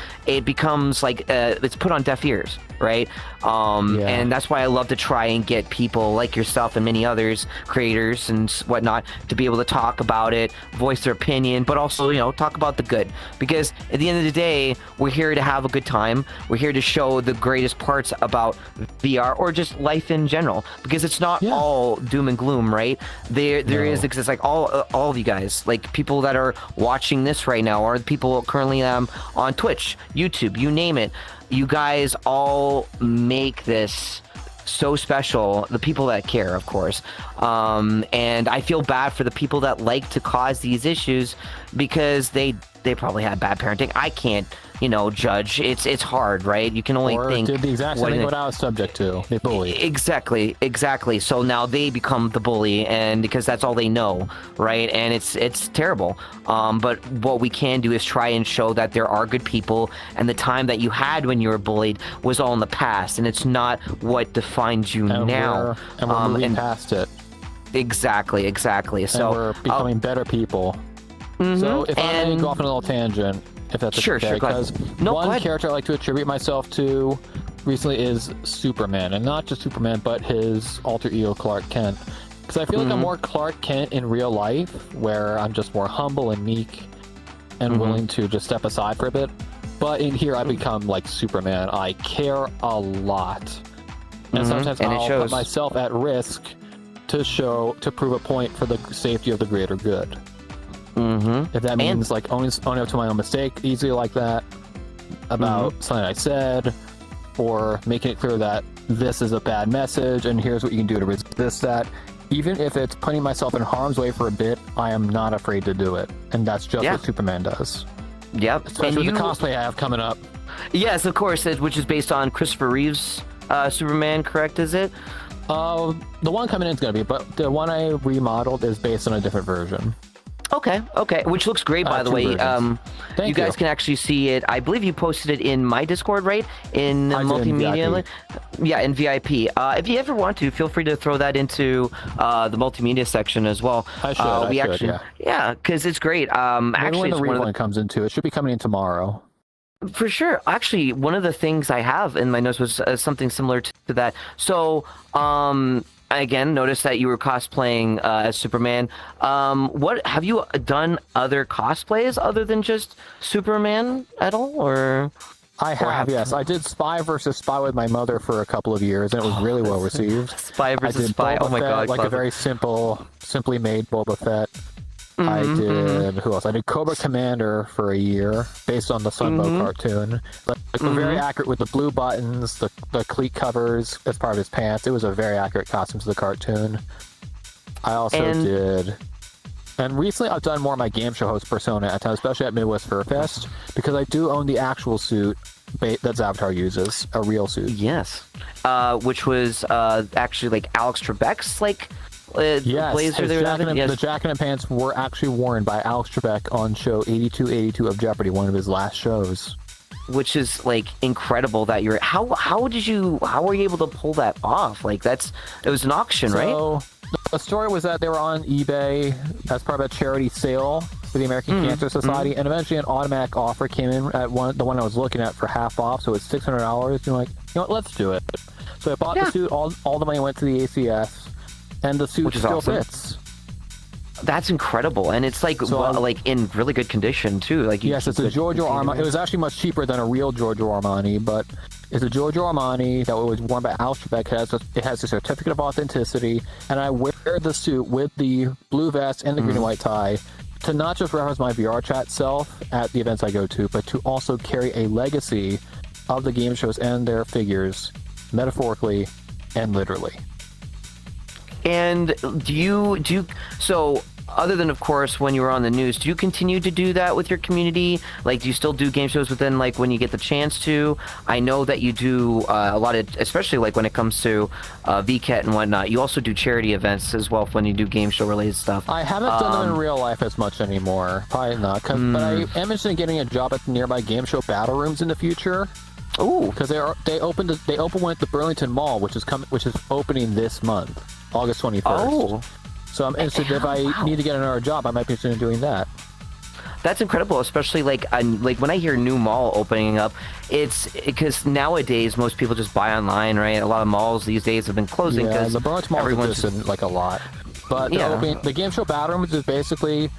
becomes like it's put on deaf ears, right? And that's why I love to try and get people like yourself and many others, creators and whatnot, to be able to talk about it, voice their opinion, but also, talk about the good. Because at the end of the day, we're here to have a good time. We're here to show the greatest parts about VR or just life in general. Because it's not all doom and gloom, right? There exists like all of you guys, like people that are watching this right now, or people currently on Twitch, YouTube, you name it. You guys all make this so special, the people that care, of course. And I feel bad for the people that like to cause these issues because they probably had bad parenting. I can't, judge. It's hard, right? You can only think. Did the exact same thing what I was subject to. They bullied. Exactly. So now they become the bully, and because that's all they know, right? And it's terrible. But what we can do is try and show that there are good people, and the time that you had when you were bullied was all in the past, and it's not what defines you now. We're moving past it. Exactly. So and we're becoming better people. So if I may go off on a little tangent, if that's okay, because one character I like to attribute myself to recently is Superman, and not just Superman, but his alter ego Clark Kent. Because I feel like I'm more Clark Kent in real life, where I'm just more humble and meek and willing to just step aside for a bit. But in here, I become like Superman. I care a lot, and sometimes I'll put myself at risk to prove a point for the safety of the greater good. If that means like owning up to my own mistake easily like that about something I said, or making it clear that this is a bad message and here's what you can do to resist that. Even if it's putting myself in harm's way for a bit, I am not afraid to do it. And that's just what Superman does. Yep. Especially with the cosplay I have coming up. Yes, of course, which is based on Christopher Reeve's Superman, correct, is it? The one coming in is going to be, but the one I remodeled is based on a different version. Okay, which looks great, by the way. You guys can actually see it. I believe you posted it in my Discord, right? In multimedia. In VIP. If you ever want to, feel free to throw that into the multimedia section as well. I should. Because it's great. Actually, when the rewind comes into it should be coming in tomorrow. For sure. Actually, one of the things I have in my notes was something similar to that. So, again, notice that you were cosplaying as Superman. What have you done other cosplays other than just Superman at all, or? I have, yes. I did Spy versus Spy with my mother for a couple of years, and it was really well received. Spy versus Spy. Boba oh my Fett, god! Like a very simply made Boba Fett. I did who else? I did Cobra Commander for a year, based on the Sunbow cartoon. Like very accurate with the blue buttons, the cleat covers as part of his pants. It was a very accurate costume to the cartoon. I also did, and recently I've done more of my game show host persona at times, especially at Midwest Fur Fest, because I do own the actual suit that Zavtar uses, a real suit. Yes, which was actually like Alex Trebek's blazer they were having. The jacket and pants were actually worn by Alex Trebek on show 8282 of Jeopardy, one of his last shows. Which is like incredible that you're. How were you able to pull that off? Like it was an auction, right? The story was that they were on eBay as part of a charity sale, for the American Cancer Society, and eventually an automatic offer came in at the one I was looking at for half off, so it's $600. And like, you know what, let's do it. So I bought the suit. All the money went to the ACS, and the suit still fits. That's incredible, and it's like like in really good condition too. Like yes, it's a Giorgio Armani. It was actually much cheaper than a real Giorgio Armani, but it's a Giorgio Armani that was worn by Al Trebek. It has a certificate of authenticity, and I wear the suit with the blue vest and the green and white tie to not just reference my VR chat self at the events I go to, but to also carry a legacy of the game shows and their figures, metaphorically and literally. And do you so other than of course when you were on the news, do you continue to do that with your community? Like, do you still do game shows within like when you get the chance to? I know that you do a lot of, especially like when it comes to VCAT and whatnot. You also do charity events as well when you do game show related stuff. I haven't done them in real life as much anymore. Probably not. But I am interested in getting a job at the nearby game show battle rooms in the future. Ooh, because they open one at the Burlington Mall, which is opening this month, August 21st. Oh, so I'm interested if I need to get another job, I might be interested in doing that. That's incredible, especially like when I hear new mall opening up, it's because nowadays most people just buy online, right? A lot of malls these days have been closing because the Burlington Mall is just like a lot. But the game show battle rooms is basically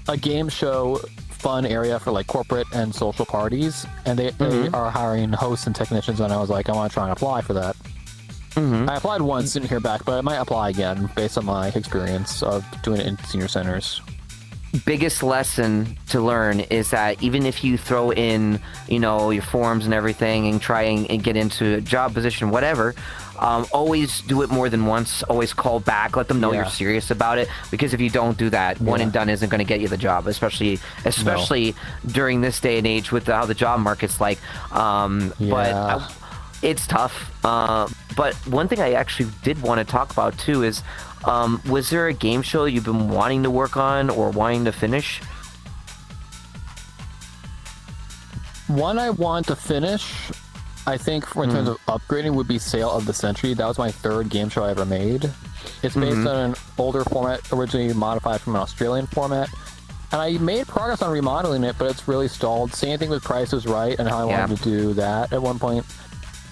a game show fun area for like corporate and social parties, and they are hiring hosts and technicians, and I was like, I want to try and apply for that. I applied once, didn't hear back, but I might apply again based on my experience of doing it in senior centers. Biggest lesson to learn is that even if you throw in, you know, your forms and everything and try and get into a job position, whatever, always do it more than once. Always call back, let them know you're serious about it, because if you don't do that, one and done isn't going to get you the job, especially during this day and age with how the job market's like. But it's tough. But one thing I actually did want to talk about too is, was there a game show you've been wanting to work on or wanting to finish? One I want to finish, I think, in terms of upgrading, would be Sale of the Century. That was my third game show I ever made. It's based on an older format, originally modified from an Australian format. And I made progress on remodeling it, but it's really stalled. Same thing with Price is Right and how I wanted to do that at one point.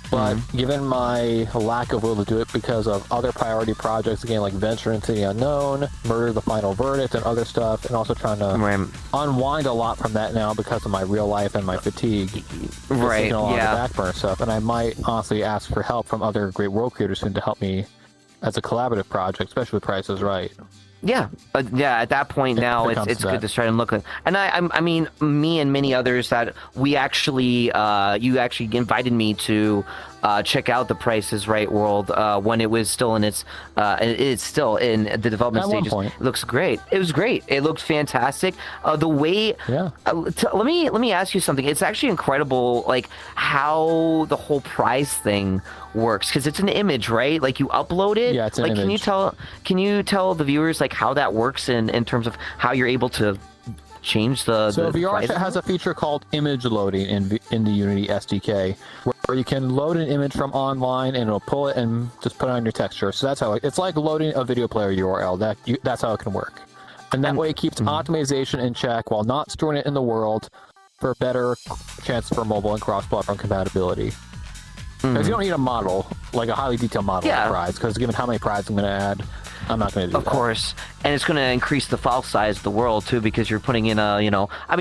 But given my lack of will to do it because of other priority projects, again, like Venture into the Unknown, Murder the Final Verdict, and other stuff, and also trying to unwind a lot from that now because of my real life and my fatigue. Taking a lot of the back burner stuff. And I might honestly ask for help from other great world creators soon to help me as a collaborative project, especially with Price is Right. Yeah, at that point now, it's good to try and look at. And I mean, me and many others that we actually, you actually invited me to check out the Price is Right world when it was still in it's still in the development stages. It looks great. It was great. It looked fantastic. The way, let me ask you something. It's actually incredible, like how the whole prize thing works, because it's an image, right? Like you upload it. Yeah, it's an image. Can you tell the viewers like how that works in terms of how you're able to change the VR has a feature called image loading in the Unity SDK, where you can load an image from online and it'll pull it and just put it on your texture. So that's how it's like loading a video player URL. That's how it can work, and that way it keeps optimization in check while not storing it in the world for better chance for mobile and cross-platform compatibility. Because you don't need a model, like a highly detailed model of prize, because given how many prizes I'm going to add, I'm not going to do that. Of course. And it's going to increase the file size of the world, too, because you're putting in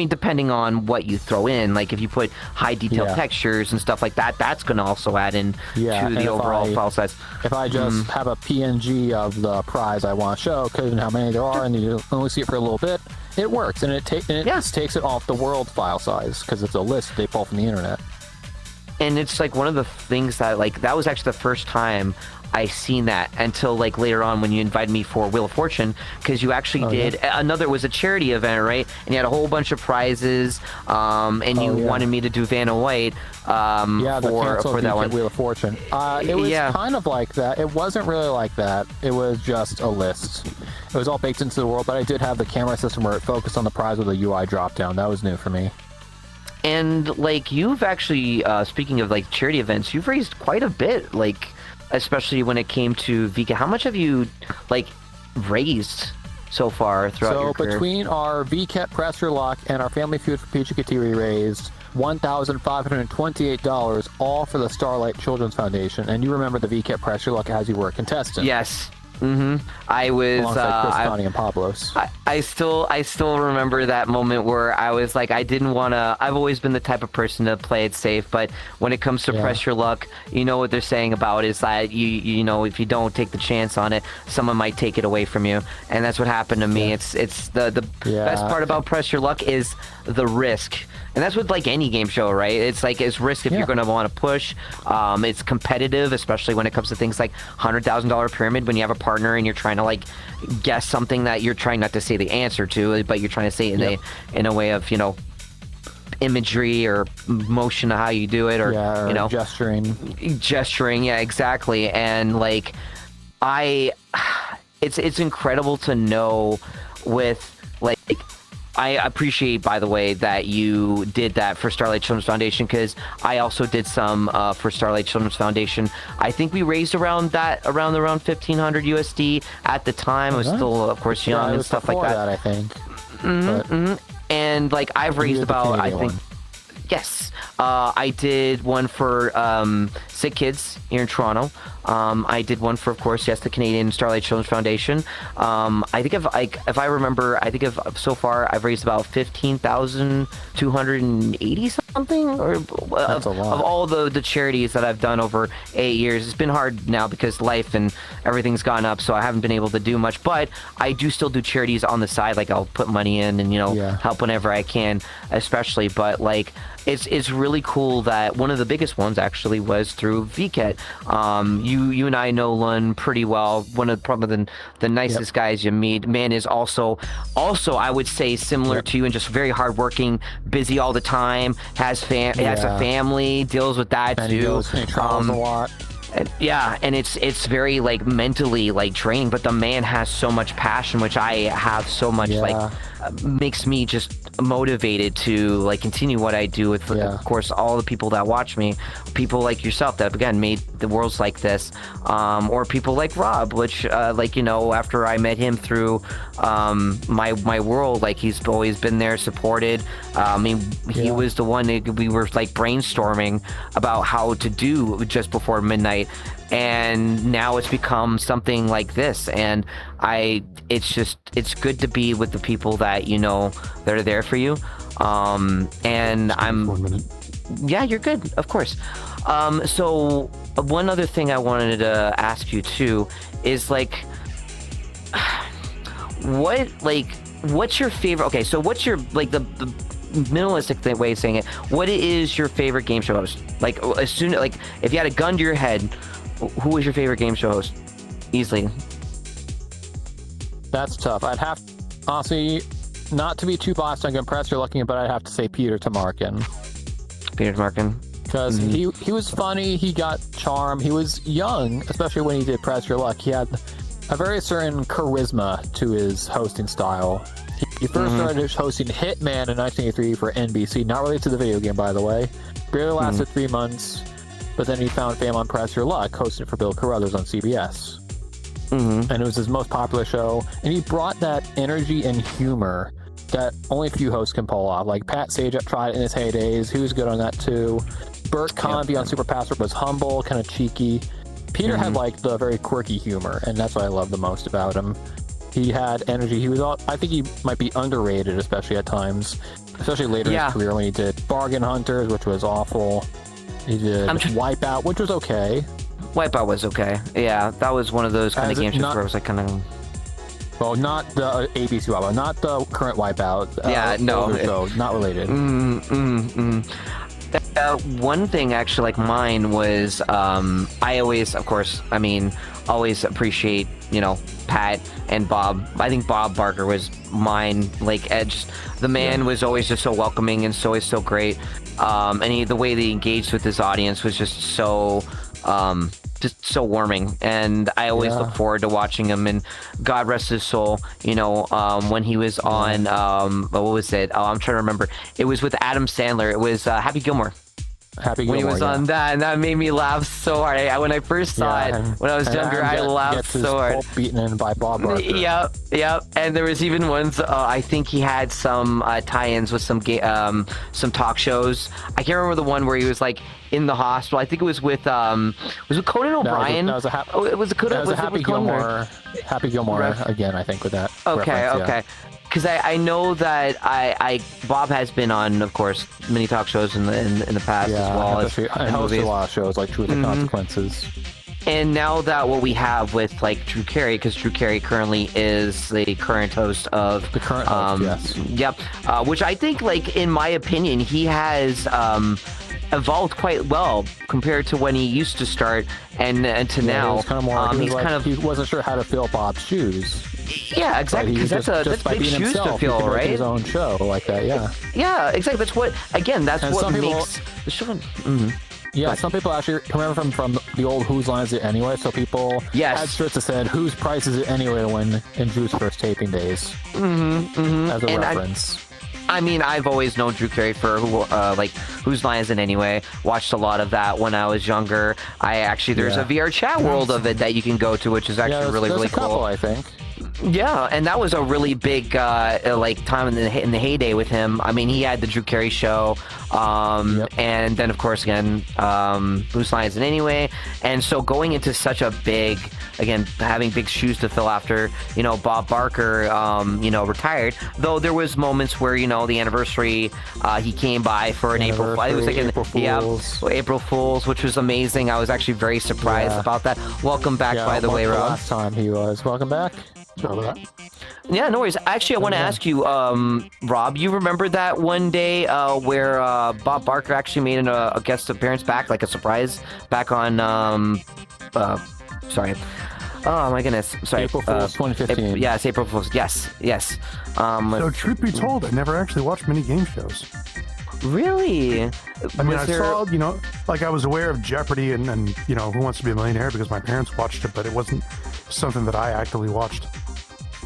depending on what you throw in, like if you put high detailed textures and stuff like that, that's going to also add in to the overall file size. If I just have a PNG of the prize I want to show, because how many there are, and you only see it for a little bit, it works. And it takes it off the world file size, because it's a list they pull from the internet. And it's like one of the things that, like, that was actually the first time I seen that until like later on when you invited me for Wheel of Fortune, because you actually did another, was a charity event, right? And you had a whole bunch of prizes, and you wanted me to do Vanna White for that one. Wheel of Fortune. It was kind of like that. It wasn't really like that. It was just a list. It was all baked into the world, but I did have the camera system where it focused on the prize with a UI drop down. That was new for me. And like you've actually, speaking of like charity events, you've raised quite a bit, like especially when it came to Vika. How much have you like raised so far throughout So your career? between our VCAT Press Your Luck and our Family Feud for Peachy Katti, we raised $1,528, all for the Starlight Children's Foundation. And you remember the VCAT Press Your Luck as you were a contestant. Yes. I was Alongside Chris, Connie, and Pablos. I still remember that moment where I was like, I didn't want to. I've always been the type of person to play it safe, but when it comes to Press Your Luck, you know what they're saying about is that you know, if you don't take the chance on it, someone might take it away from you, and that's what happened to me. It's the best part about Press Your Luck is the risk. And that's with like any game show, right? It's like it's risk if you're going to want to push. It's competitive, especially when it comes to things like $100,000 pyramid, when you have a partner and you're trying to like guess something that you're trying not to say the answer to, but you're trying to say it in a way of, you know, imagery or motion of how you do it, or you know, gesturing. Yeah, exactly. And like, it's incredible to know with like. I appreciate, by the way, that you did that for Starlight Children's Foundation, because I also did some for Starlight Children's Foundation. I think we raised around $1,500 USD at the time. I was still, of course, young and stuff like that. I think. And like I've raised about, I think. Yes, I did one for Sick Kids here in Toronto. I did one for, of course, the Canadian Starlight Children's Foundation. I think if I remember, I think so far I've raised about 15,280 something, or of all the charities that I've done over 8 years. It's been hard now because life and everything's gone up, so I haven't been able to do much. But I do still do charities on the side. Like I'll put money in and help whenever I can, especially. But like it's really cool that one of the biggest ones actually was through VCAT. You and I know Lun pretty well. One of probably the nicest guys you meet. Man is also I would say similar to you, and just very hardworking, busy all the time. Has a family, deals with that and too. He travels a lot. And it's very like mentally like draining, but the man has so much passion, which I have so much like makes me just motivated to like continue what I do with of course all the people that watch me, people like yourself that again made the worlds like this, or people like Rob, which like, you know, after I met him through my world, like he's always been there, supported. I mean, he was the one that we were like brainstorming about how to do just before midnight, and now it's become something like this. And it's good to be with the people that you know that are there for you. And I'm 1 minute. Yeah, you're good, of course. So one other thing I wanted to ask you too is like, what's your favorite? Okay, so what's your like the minimalistic way of saying it? What is your favorite game show host? Like, as soon like if you had a gun to your head, who was your favorite game show host? Easily. That's tough. I'd have, honestly, not to be too biased on Press Your Luck, but I'd have to say Peter Tamarkin. Peter Tamarkin. Because he was funny, he got charm, he was young, especially when he did Press Your Luck. He had a very certain charisma to his hosting style. He first started hosting Hitman in 1983 for NBC, not related to the video game, by the way. Barely lasted 3 months, but then he found fame on Press Your Luck, hosting it for Bill Carruthers on CBS. And it was his most popular show, and he brought that energy and humor that only a few hosts can pull off. Like Pat Sajak tried it in his heydays, he was good on that too. Bert Convy on Super Password was humble, kind of cheeky. Peter had like the very quirky humor, and that's what I love the most about him. He had energy. I think he might be underrated, especially at times, especially later in his career when he did Bargain Hunters, which was awful. He did Wipeout, which was okay. Wipeout was okay. Yeah, that was one of those kind of game shows where I was like kind of... Well, not the ABC Wipeout, not the current Wipeout. No. Not related. One thing actually, like mine was, I always, of course, I mean, always appreciate, you know, Pat and Bob. I think Bob Barker was mine, like Edge. The man was always just so welcoming and so great. And the way that he engaged with his audience was just so warming, and I always look forward to watching him. And God rest his soul, you know, when he was on what was it? Oh, I'm trying to remember. It was with Adam Sandler. It was Happy Gilmore. Happy when Gilmore, he was yeah. on that, and that made me laugh so hard. When I first saw it, when I was younger, I laughed so hard. Gets beaten in by Bob Barker. Yep. And there was even ones. I think he had some tie-ins with some talk shows. I can't remember the one where he was like in the hospital. I think it was with was it Conan O'Brien? It was a Happy Gilmore. Happy Gilmore again, I think, with that. Okay. Yeah. Because I know that Bob has been on, of course, many talk shows in the past as well as hosted a lot of shows like Truth and Consequences. And now that what we have with like Drew Carey, because Drew Carey currently is the current host of the current host, yes. Yep. Which I think, like, in my opinion, he has evolved quite well compared to when he used to start and to now. He was kind of more, he wasn't sure how to fill Bob's shoes. Yeah, exactly. Because that's big shoes himself, to fill, right? His own show like that, yeah. Yeah, exactly. That's what makes the show. Yeah, some people actually remember from the old Whose Line Is It Anyway, so people had shirts that said, Whose Price Is It Anyway, when in Drew's first taping days. As a reference. I mean, I've always known Drew Carey for Whose Line Is It Anyway. Watched a lot of that when I was younger. There's a VR chat world of it that you can go to, which is actually really cool. Couple, I think. Yeah, and that was a really big time in the heyday with him. I mean, he had the Drew Carey show, and then of course again, Whose Line Is It Anyway. And so going into such a big, again, having big shoes to fill after Bob Barker retired. Though there was moments where the anniversary he came by for an April Fool's, which was amazing. I was actually very surprised about that. Welcome back, by the way, Rob. Last time he was welcome back. Yeah, no worries. Actually, I want to ask you, Rob, you remember that one day where Bob Barker actually made a guest appearance back, like a surprise, back on, sorry. Oh, my goodness. Sorry. April Fool's 2015. Yes, April Fool's. Yes. So, truth be told, I never actually watched many game shows. Really? I mean, I saw, I was aware of Jeopardy and Who Wants to Be a Millionaire because my parents watched it, but it wasn't something that I actively watched.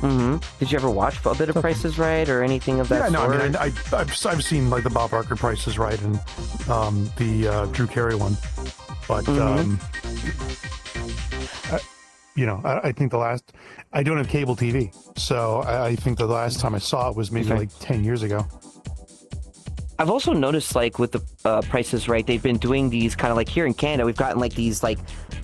Did you ever watch a bit of Price is Right or anything of that sort? I mean, I've seen like the Bob Barker Price is Right and the Drew Carey one, but I think I don't have cable TV, so I think the last time I saw it was maybe like 10 years ago. I've also noticed, like, with the Price is Right, they've been doing these kind of like here in Canada. We've gotten like these like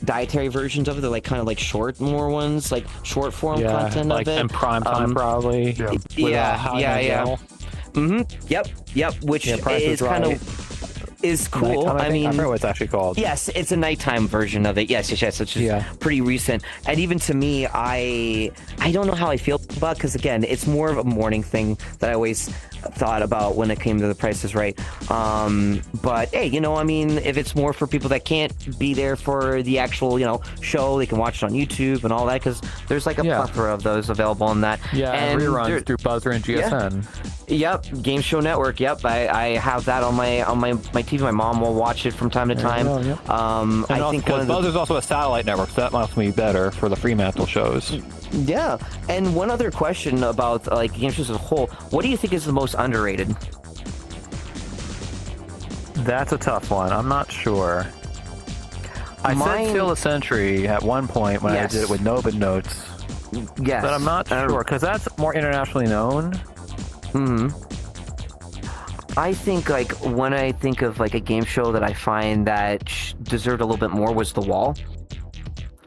dietary versions of it. They're like kind of like short ones, like short form content like of it. in prime time, probably. Yeah. Yep. Which is kind of is cool. I mean, I forget what it's actually called. Yes, it's a nighttime version of it. Yes, which is pretty recent. And even to me, I don't know how I feel about it, because again, it's more of a morning thing that I always thought about when it came to The Price is Right. But hey, I mean, if it's more for people that can't be there for the actual, show, they can watch it on YouTube and all that, because there's like a plethora of those available on that. Yeah, and reruns through Buzzer and GSN. Yep, Game Show Network. Yep, I have that on my TV. My mom will watch it from time to time. I think Buzzer's also a satellite network, so that must be better for the Fremantle shows. Yeah, and one other question about like game shows as a whole: what do you think is the most underrated? That's a tough one. I'm not sure. I said Steal a Century at one point when I did it with Nova Notes. Yes, but I'm not sure because that's more internationally known. I think like when I think of like a game show that I find that deserved a little bit more was The Wall.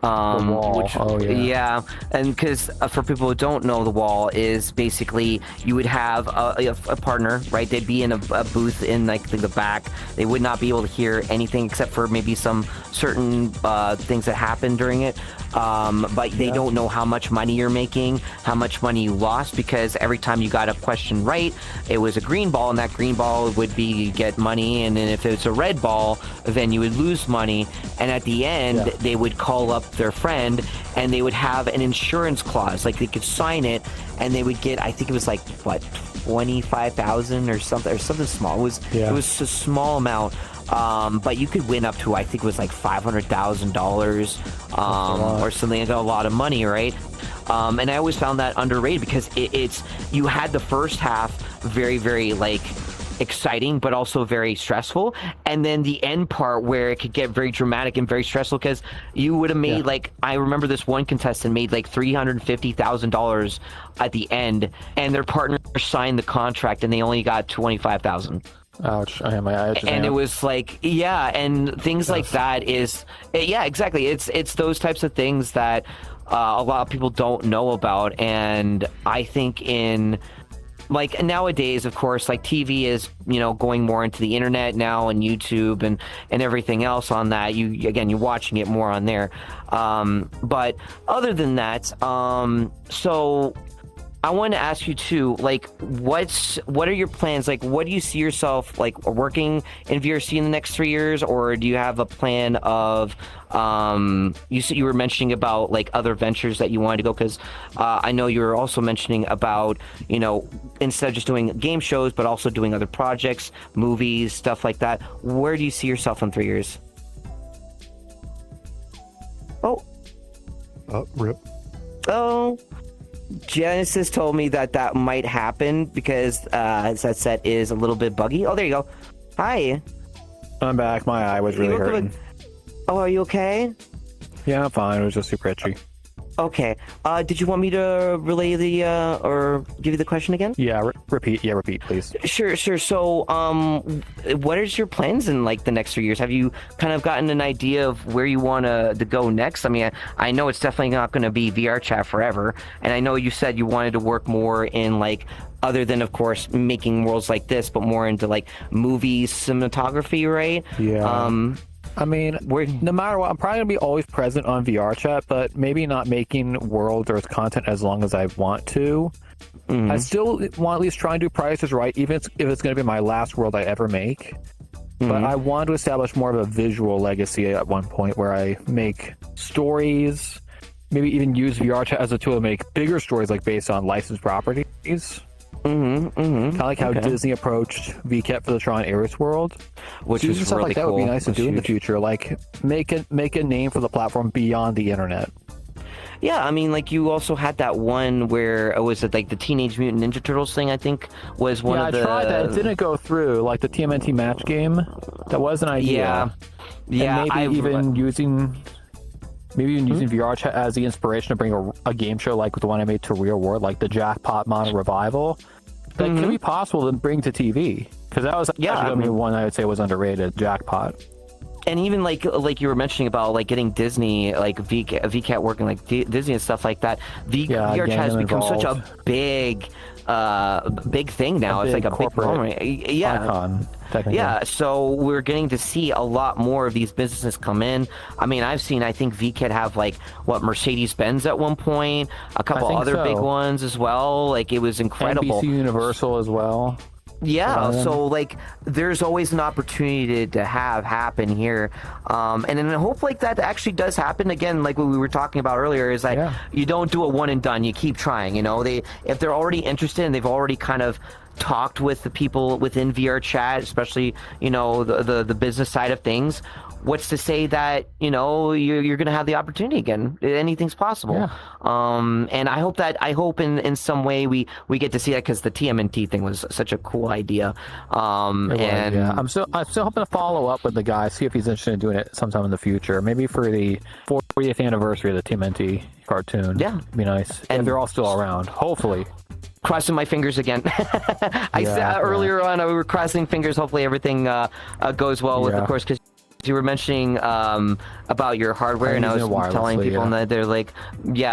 The Wall. Yeah, and because for people who don't know, The Wall is basically you would have a partner, right? They'd be in a booth in like the back. They would not be able to hear anything except for maybe some certain things that happen during it. But they don't know how much money you're making, how much money you lost, because every time you got a question right, it was a green ball, and that green ball would get money, and then if it's a red ball, then you would lose money. And at the end, they would call up their friend, and they would have an insurance clause, like they could sign it, and they would get, I think it was like what, 25,000 or something small. It was a small amount. But you could win up to, I think it was like $500,000 or something, like a lot of money, right? And I always found that underrated because it's you had the first half very, very like exciting but also very stressful, and then the end part where it could get very dramatic and very stressful because you would have made like, I remember this one contestant made like $350,000 at the end, and their partner signed the contract and they only got 25,000. Ouch! I have my eyes. And it was like, and things like that is, exactly. It's those types of things that a lot of people don't know about, and I think in like nowadays, of course, like TV is, going more into the internet now and YouTube and everything else on that. You're watching it more on there. But other than that, so I want to ask you too, like, what are your plans? Like, what do you see yourself like working in VRC in the next 3 years, or do you have a plan of? You were mentioning about like other ventures that you wanted to go, because I know you were also mentioning about instead of just doing game shows, but also doing other projects, movies, stuff like that. Where do you see yourself in 3 years? Oh, Rip. oh. Genesis told me that might happen because his headset is a little bit buggy. Oh, there you go. Hi. I'm back. My eye was really hurting. Oh, are you okay? Yeah, I'm fine. It was just super itchy. Okay. Did you want me to relay or give you the question again? Yeah, repeat. Yeah, repeat, please. Sure. So, what is your plans in like the next 3 years? Have you kind of gotten an idea of where you want to go next? I mean, I know it's definitely not going to be VR chat forever, and I know you said you wanted to work more in like, other than of course making worlds like this, but more into like movies, cinematography, right? Yeah. I mean, no matter what, I'm probably going to be always present on VR chat, but maybe not making worlds or content as long as I want to. I still want to at least try and do Price is Right, even if it's going to be my last world I ever make. But I want to establish more of a visual legacy at one point where I make stories, maybe even use VR chat as a tool to make bigger stories like based on licensed properties. Kind of like how Disney approached VCAT for the Tron Ares world, which is stuff really like that cool. would be nice to do in the future. Like make a name for the platform beyond the internet. Yeah, I mean, like you also had that one where it was like the Teenage Mutant Ninja Turtles thing. I think was one of the. Yeah, I tried that. It didn't go through. Like the TMNT match game, that was an idea. Yeah. And maybe even using VR chat as the inspiration to bring a game show like the one I made to real world, like the Jackpot Mono Revival. That could be possible to bring to TV, because that was actually one I would say was underrated. Jackpot. And even like you were mentioning about like getting Disney, like VCAT working like Disney and stuff like that. VR chat has become such a big thing now. It's like a big moment. Icon, technically. Yeah, so we're getting to see a lot more of these businesses come in. I mean, I think VCAT have like Mercedes-Benz at one point, a couple other big ones as well. Like it was incredible. NBC Universal as well. Yeah, so like there's always an opportunity to have happen here, and then I hope like that actually does happen again. Like what we were talking about earlier is like you don't do a one and done. You keep trying. If they're already interested and they've already kind of talked with the people within VR chat, especially the business side of things. What's to say that you're gonna have the opportunity again? Anything's possible. And I hope in some way we get to see that, because the TMNT thing was such a cool idea. I'm still hoping to follow up with the guy, see if he's interested in doing it sometime in the future, maybe for the 40th anniversary of the TMNT cartoon. Yeah, it'd be nice. And they're all still around, hopefully. Crossing my fingers again. I said earlier on, we were crossing fingers. Hopefully everything goes well with, of course, because you were mentioning about your hardware, and I was telling people that they're like,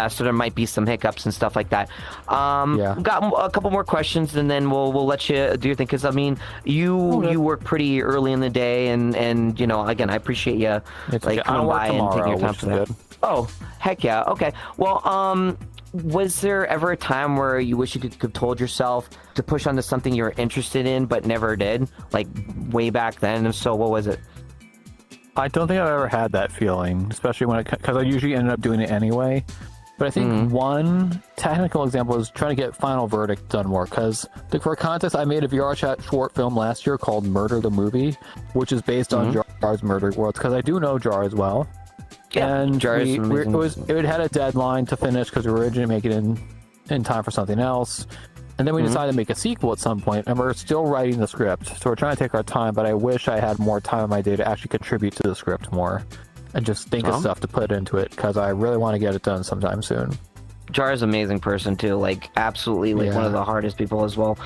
so there might be some hiccups and stuff like that. Got a couple more questions, and then we'll let you do your thing, because I mean, you work pretty early in the day, and again, I appreciate you coming by and taking your time for that. Oh, heck yeah. Okay. Well, was there ever a time where you wish you could have told yourself to push onto something you're interested in but never did, like way back then? If so, what was it? I don't think I've ever had that feeling, especially because I usually ended up doing it anyway. But I think one technical example is trying to get Final Verdict done more, because for a contest, I made a VR chat short film last year called Murder the Movie, which is based on Jar's Murder Worlds, because I do know Jar as well. Yeah, and it had a deadline to finish because we were originally making it in time for something else. And then we decided to make a sequel at some point, and we're still writing the script. So we're trying to take our time, but I wish I had more time in my day to actually contribute to the script more and just think of stuff to put into it, because I really want to get it done sometime soon. Jar is an amazing person too, like absolutely like one of the hardest people as well.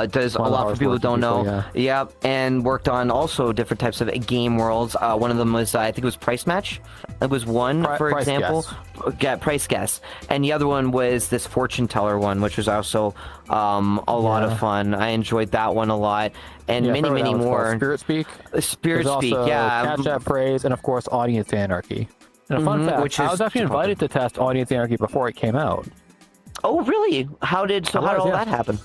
Does a lot for people who don't know. Yeah, and worked on also different types of game worlds. One of them was I think it was Price Match. It was one for Price example. Guess. Price Guess, and the other one was this fortune teller one, which was also a lot of fun. I enjoyed that one a lot, and many more. Spirit Speak. Spirit Speak, also yeah. Catch That Phrase, and of course Audience Anarchy. And a fun fact, I was actually invited to test Audience Anarchy before it came out. Oh, really? How did all that happen?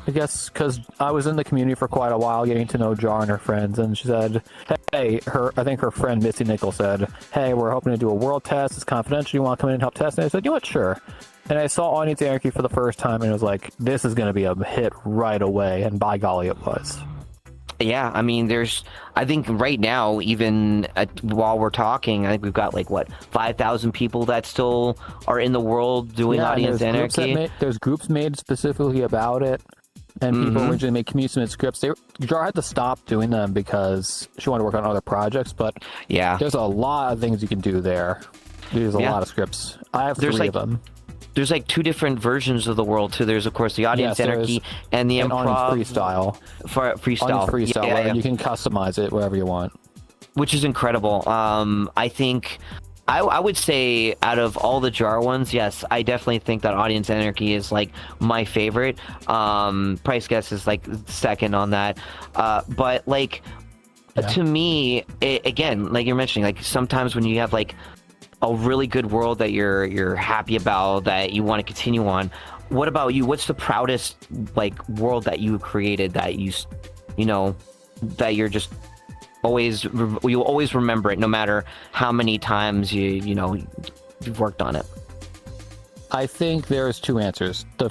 I guess because I was in the community for quite a while, getting to know Jar and her friends, and she said, hey, I think her friend Missy Nichols said, hey, we're hoping to do a world test, it's confidential, you want to come in and help test? And I said, you know what, sure. And I saw Audience Anarchy for the first time, and it was like, this is going to be a hit right away, and by golly, it was. Yeah, I mean, I think right now, even while we're talking, I think we've got like, 5,000 people that still are in the world doing Audience Anarchy. There's groups made specifically about it, and people originally made community scripts. Jar had to stop doing them because she wanted to work on other projects, but there's a lot of things you can do there. There's a lot of scripts. I have three of them. There's like two different versions of the world too. There's of course the Audience Anarchy and the improv freestyle. Freestyle, and you can customize it wherever you want, which is incredible. I think I would say out of all the Jar ones, yes, I definitely think that Audience Anarchy is like my favorite. Price Guess is like second on that, but like to me, again, like you're mentioning, like sometimes when you have like a really good world that you're happy about, that you want to continue on. What about you? What's the proudest like world that you created that that you're just you'll always remember it no matter how many times you've worked on it? I think there's two answers. The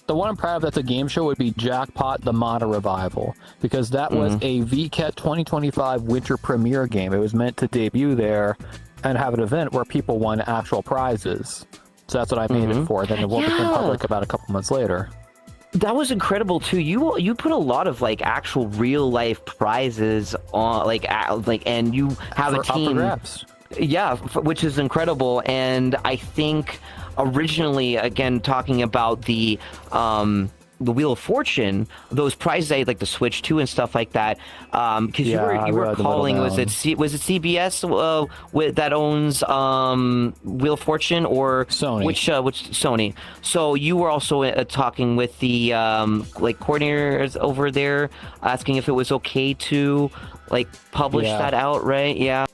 one I'm proud of that's a game show would be Jackpot the Mana Revival, because that was a VCAT 2025 winter premiere game. It was meant to debut there and have an event where people won actual prizes. So that's what I made it for. Then it became public about a couple months later. That was incredible too. You put a lot of like actual real life prizes on and you have a team. Which is incredible. And I think originally, again, talking about the Wheel of Fortune, those prizes I like the Switch to and stuff like that. Because you were calling, was it CBS that owns Wheel of Fortune, or Sony? Which Sony? So you were also talking with the coordinators over there, asking if it was okay to publish that out, right? Yeah.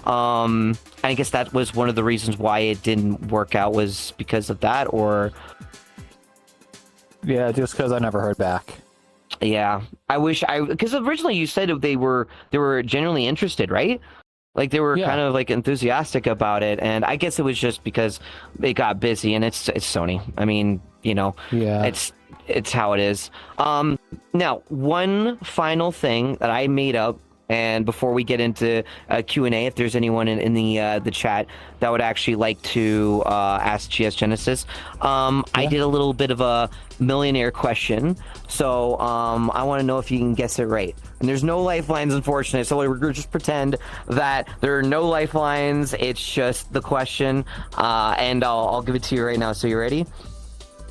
I guess that was one of the reasons why it didn't work out, was because of that, or. Yeah, just because I never heard back. Yeah, because originally you said they were genuinely interested, right? Like they were kind of like enthusiastic about it, and I guess it was just because it got busy, and it's Sony. I mean, it's how it is. Now, one final thing that I made up. And before we get into Q&A, if there's anyone in the chat that would actually like to ask GSGenesis, I did a little bit of a millionaire question. So I want to know if you can guess it right. And there's no lifelines, unfortunately. So we're just pretend that there are no lifelines. It's just the question. And I'll give it to you right now. So you ready?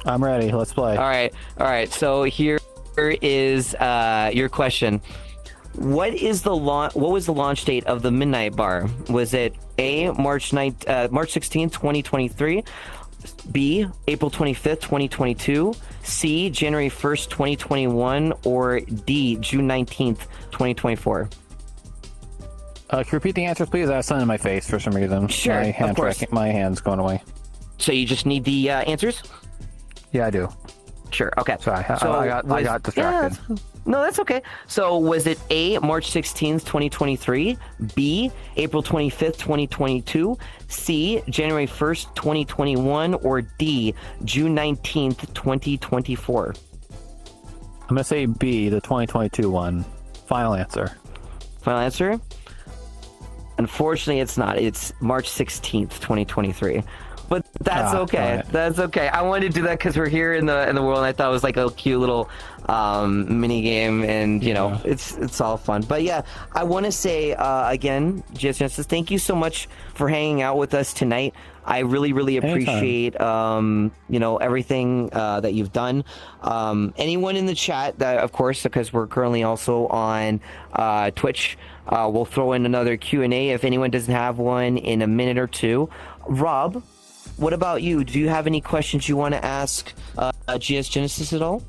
I'm ready. Let's play. All right. So here is your question. What was the launch date of the Midnight Bar? Was it A, March 16th, 2023, B, April 25th, 2022, C, January 1st, 2021, or D, June 19th, 2024? Can you repeat the answers, please? I have something in my face for some reason. Sure, of course. My hand's going away. So you just need the answers? Yeah, I do. Sure, okay. Sorry, I got distracted. Yeah, no, that's okay. So was it A, March 16th, 2023, B, April 25th, 2022, C, January 1st, 2021, or D, June 19th, 2024? I'm going to say B, the 2022 one. Final answer. Final answer? Unfortunately, it's not. It's March 16th, 2023. but that's okay. Right. That's okay. I wanted to do that because we're here in the world, and I thought it was like a cute little mini game, and you know, it's all fun. But yeah, I want to say again, GSGenesis, thank you so much for hanging out with us tonight. I really appreciate you know, everything that you've done. Anyone in the chat that, of course, because we're currently also on Twitch, we'll throw in another Q&A if anyone doesn't have one in a minute or two. Rob, what about you? Do you have any questions you want to ask GSGenesis at all?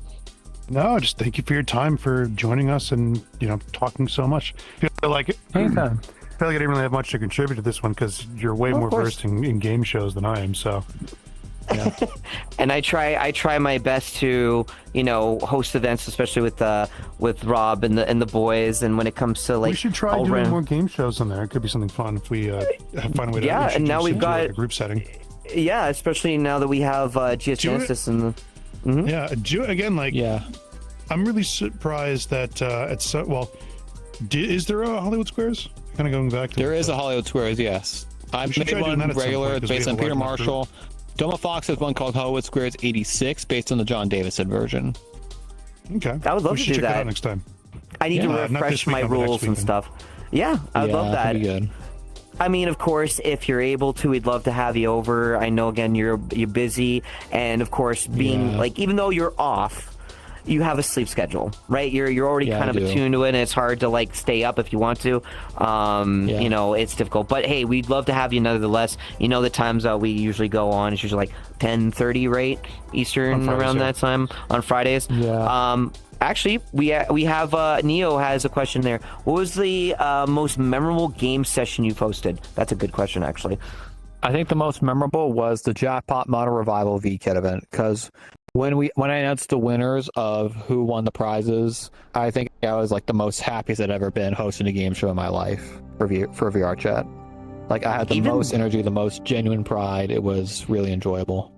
No, just thank you for your time, for joining us, and you know, talking so much. I feel like Anytime. I feel like I didn't really have much to contribute to this one because you're way more versed in game shows than I am. So, yeah. And I try my best to, you know, host events, especially with Rob and the boys. And when it comes to like, we should try doing more game shows on there. It could be something fun if we find a way to. Yeah, and now we've got like a group setting. Yeah, especially now that we have GSGenesis and the. Mm-hmm. Yeah, again, like, Yeah. I'm really surprised that is there a Hollywood Squares? Kind of going back to There is a Hollywood Squares, yes. I've should made try doing one that at some regular. point, It's 'cause we based have on a Peter large enough Marshall. Doma Fox has one called Hollywood Squares 86, based on the John Davison version. Okay, I would love we to should do check it that. out next time. I need to not refresh this week, my on the next rules and weekend. stuff. Yeah, I would love that. That'd be good. I mean, of course, if you're able to, we'd love to have you over. I know, again, you're busy, and of course, being like, even though you're off, you have a sleep schedule, right? You're already kind of attuned to it, and it's hard to like stay up if you want to. You know, it's difficult. But hey, we'd love to have you nonetheless. You know, the times that we usually go on, it's usually like 10:30, right, Eastern, Fridays, around that time on Fridays. Yeah. Actually, we have Neo has a question there. What was the most memorable game session you've hosted? That's a good question, actually. I think the most memorable was the Jackpot Model Revival VCAT event, because when I announced the winners of who won the prizes, I think I was like the most happiest I'd ever been hosting a game show in my life for VR chat. Like, I had the most energy, the most genuine pride. It was really enjoyable.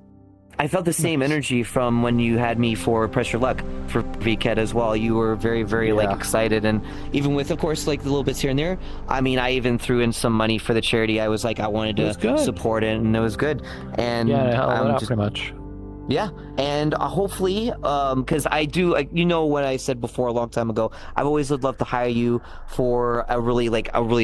I felt the same energy from when you had me for Press Your Luck for VCAT as well. You were very like excited, and even with, of course, like the little bits here and there. I mean, I even threw in some money for the charity. I was like, I wanted to support it, and it was good. And Yeah, pretty much. Yeah, and hopefully, because I do, you know what I said before a long time ago, I've always would love to hire you for a really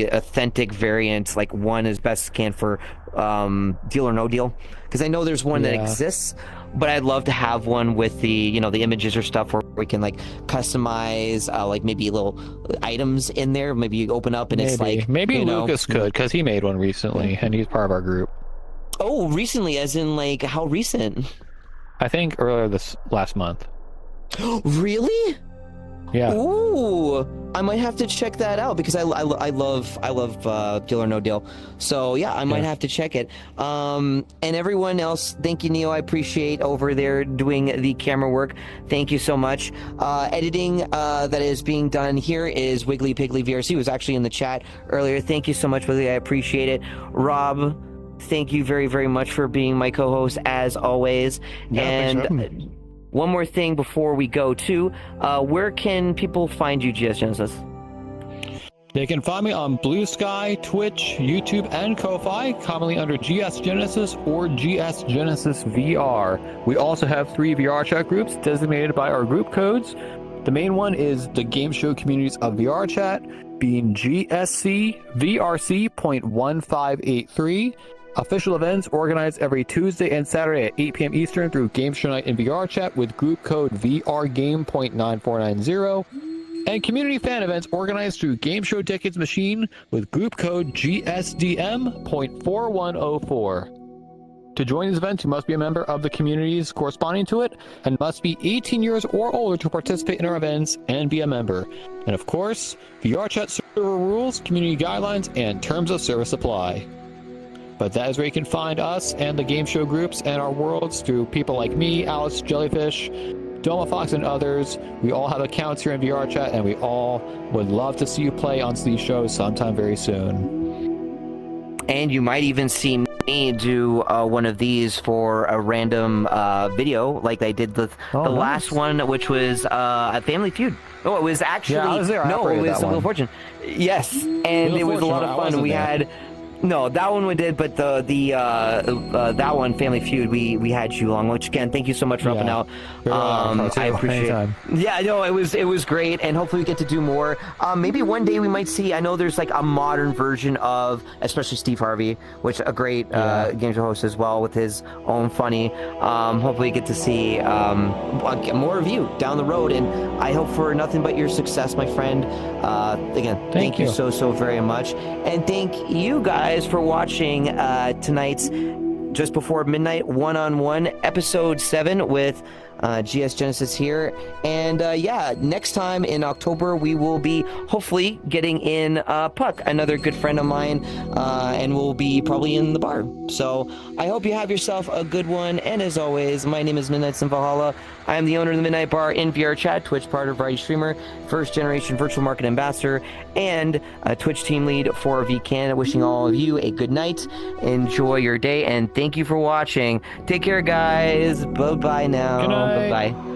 authentic variant, like one as best can for Deal or No Deal, because I know there's one that exists, but I'd love to have one with the, you know, the images or stuff where we can like customize like maybe little items in there. Maybe you open up and it's like, maybe you know, Lucas could, because he made one recently and he's part of our group. Oh, recently, as in like how recent? I think earlier this last month. Really? Yeah. Ooh, I might have to check that out because I love Deal or No Deal. So yeah, I might have to check it. And everyone else, thank you, Neo. I appreciate over there doing the camera work. Thank you so much. Editing that is being done here is Wiggly Piggly VRC, who was actually in the chat earlier. Thank you so much, Wiggly. I appreciate it. Rob, thank you very much for being my co-host as always. And one more thing before we go to, where can people find you, GSGenesis? They can find me on Blue Sky, Twitch, YouTube, and Ko-Fi, commonly under GSGenesis or GSGenesis VR. We also have 3 VR chat groups designated by our group codes. The main one is the Game Show Communities of VR Chat, being GSC VRC.1583. Official events organized every Tuesday and Saturday at 8 p.m. Eastern through Game Show Night in VR Chat with group code VRGame.9490. And community fan events organized through Game Show Decades Machine with group code GSDM.4104. To join these events, you must be a member of the communities corresponding to it and must be 18 years or older to participate in our events and be a member. And of course, VR Chat server rules, community guidelines, and terms of service apply. But that is where you can find us and the game show groups and our worlds through people like me, Alice, Jellyfish, Doma Fox, and others. We all have accounts here in VR Chat, and we all would love to see you play on these shows sometime very soon. And you might even see me do one of these for a random video, like I did the last one, which was a Family Feud. Oh, it was actually I was there. No, it was Wheel of Fortune. Yes, and it was a lot of fun. We had. No, that one we did, but that one, Family Feud, we had you on. Which again, thank you so much for helping out. I appreciate it. Yeah, no, it was great, and hopefully we get to do more. Maybe one day we might see. I know there's like a modern version of, especially Steve Harvey, which a great game show host as well with his own funny. Hopefully we get to see more of you down the road, and I hope for nothing but your success, my friend. Again, thank you so very much, and thank you guys for watching tonight's Just Before Midnight one-on-one episode 7 with GSGenesis here. And yeah, next time in October we will be hopefully getting in Puck, another good friend of mine, and we'll be probably in the bar. So I hope you have yourself a good one, and as always, my name is Midnights in Valhalla. I am the owner of the Midnight Bar in VR Chat, Twitch partner, variety streamer, first generation virtual market ambassador, and a Twitch team lead for VCan. Wishing all of you a good night, enjoy your day, and thank you for watching. Take care, guys. Bye bye now. Good night. Bye bye.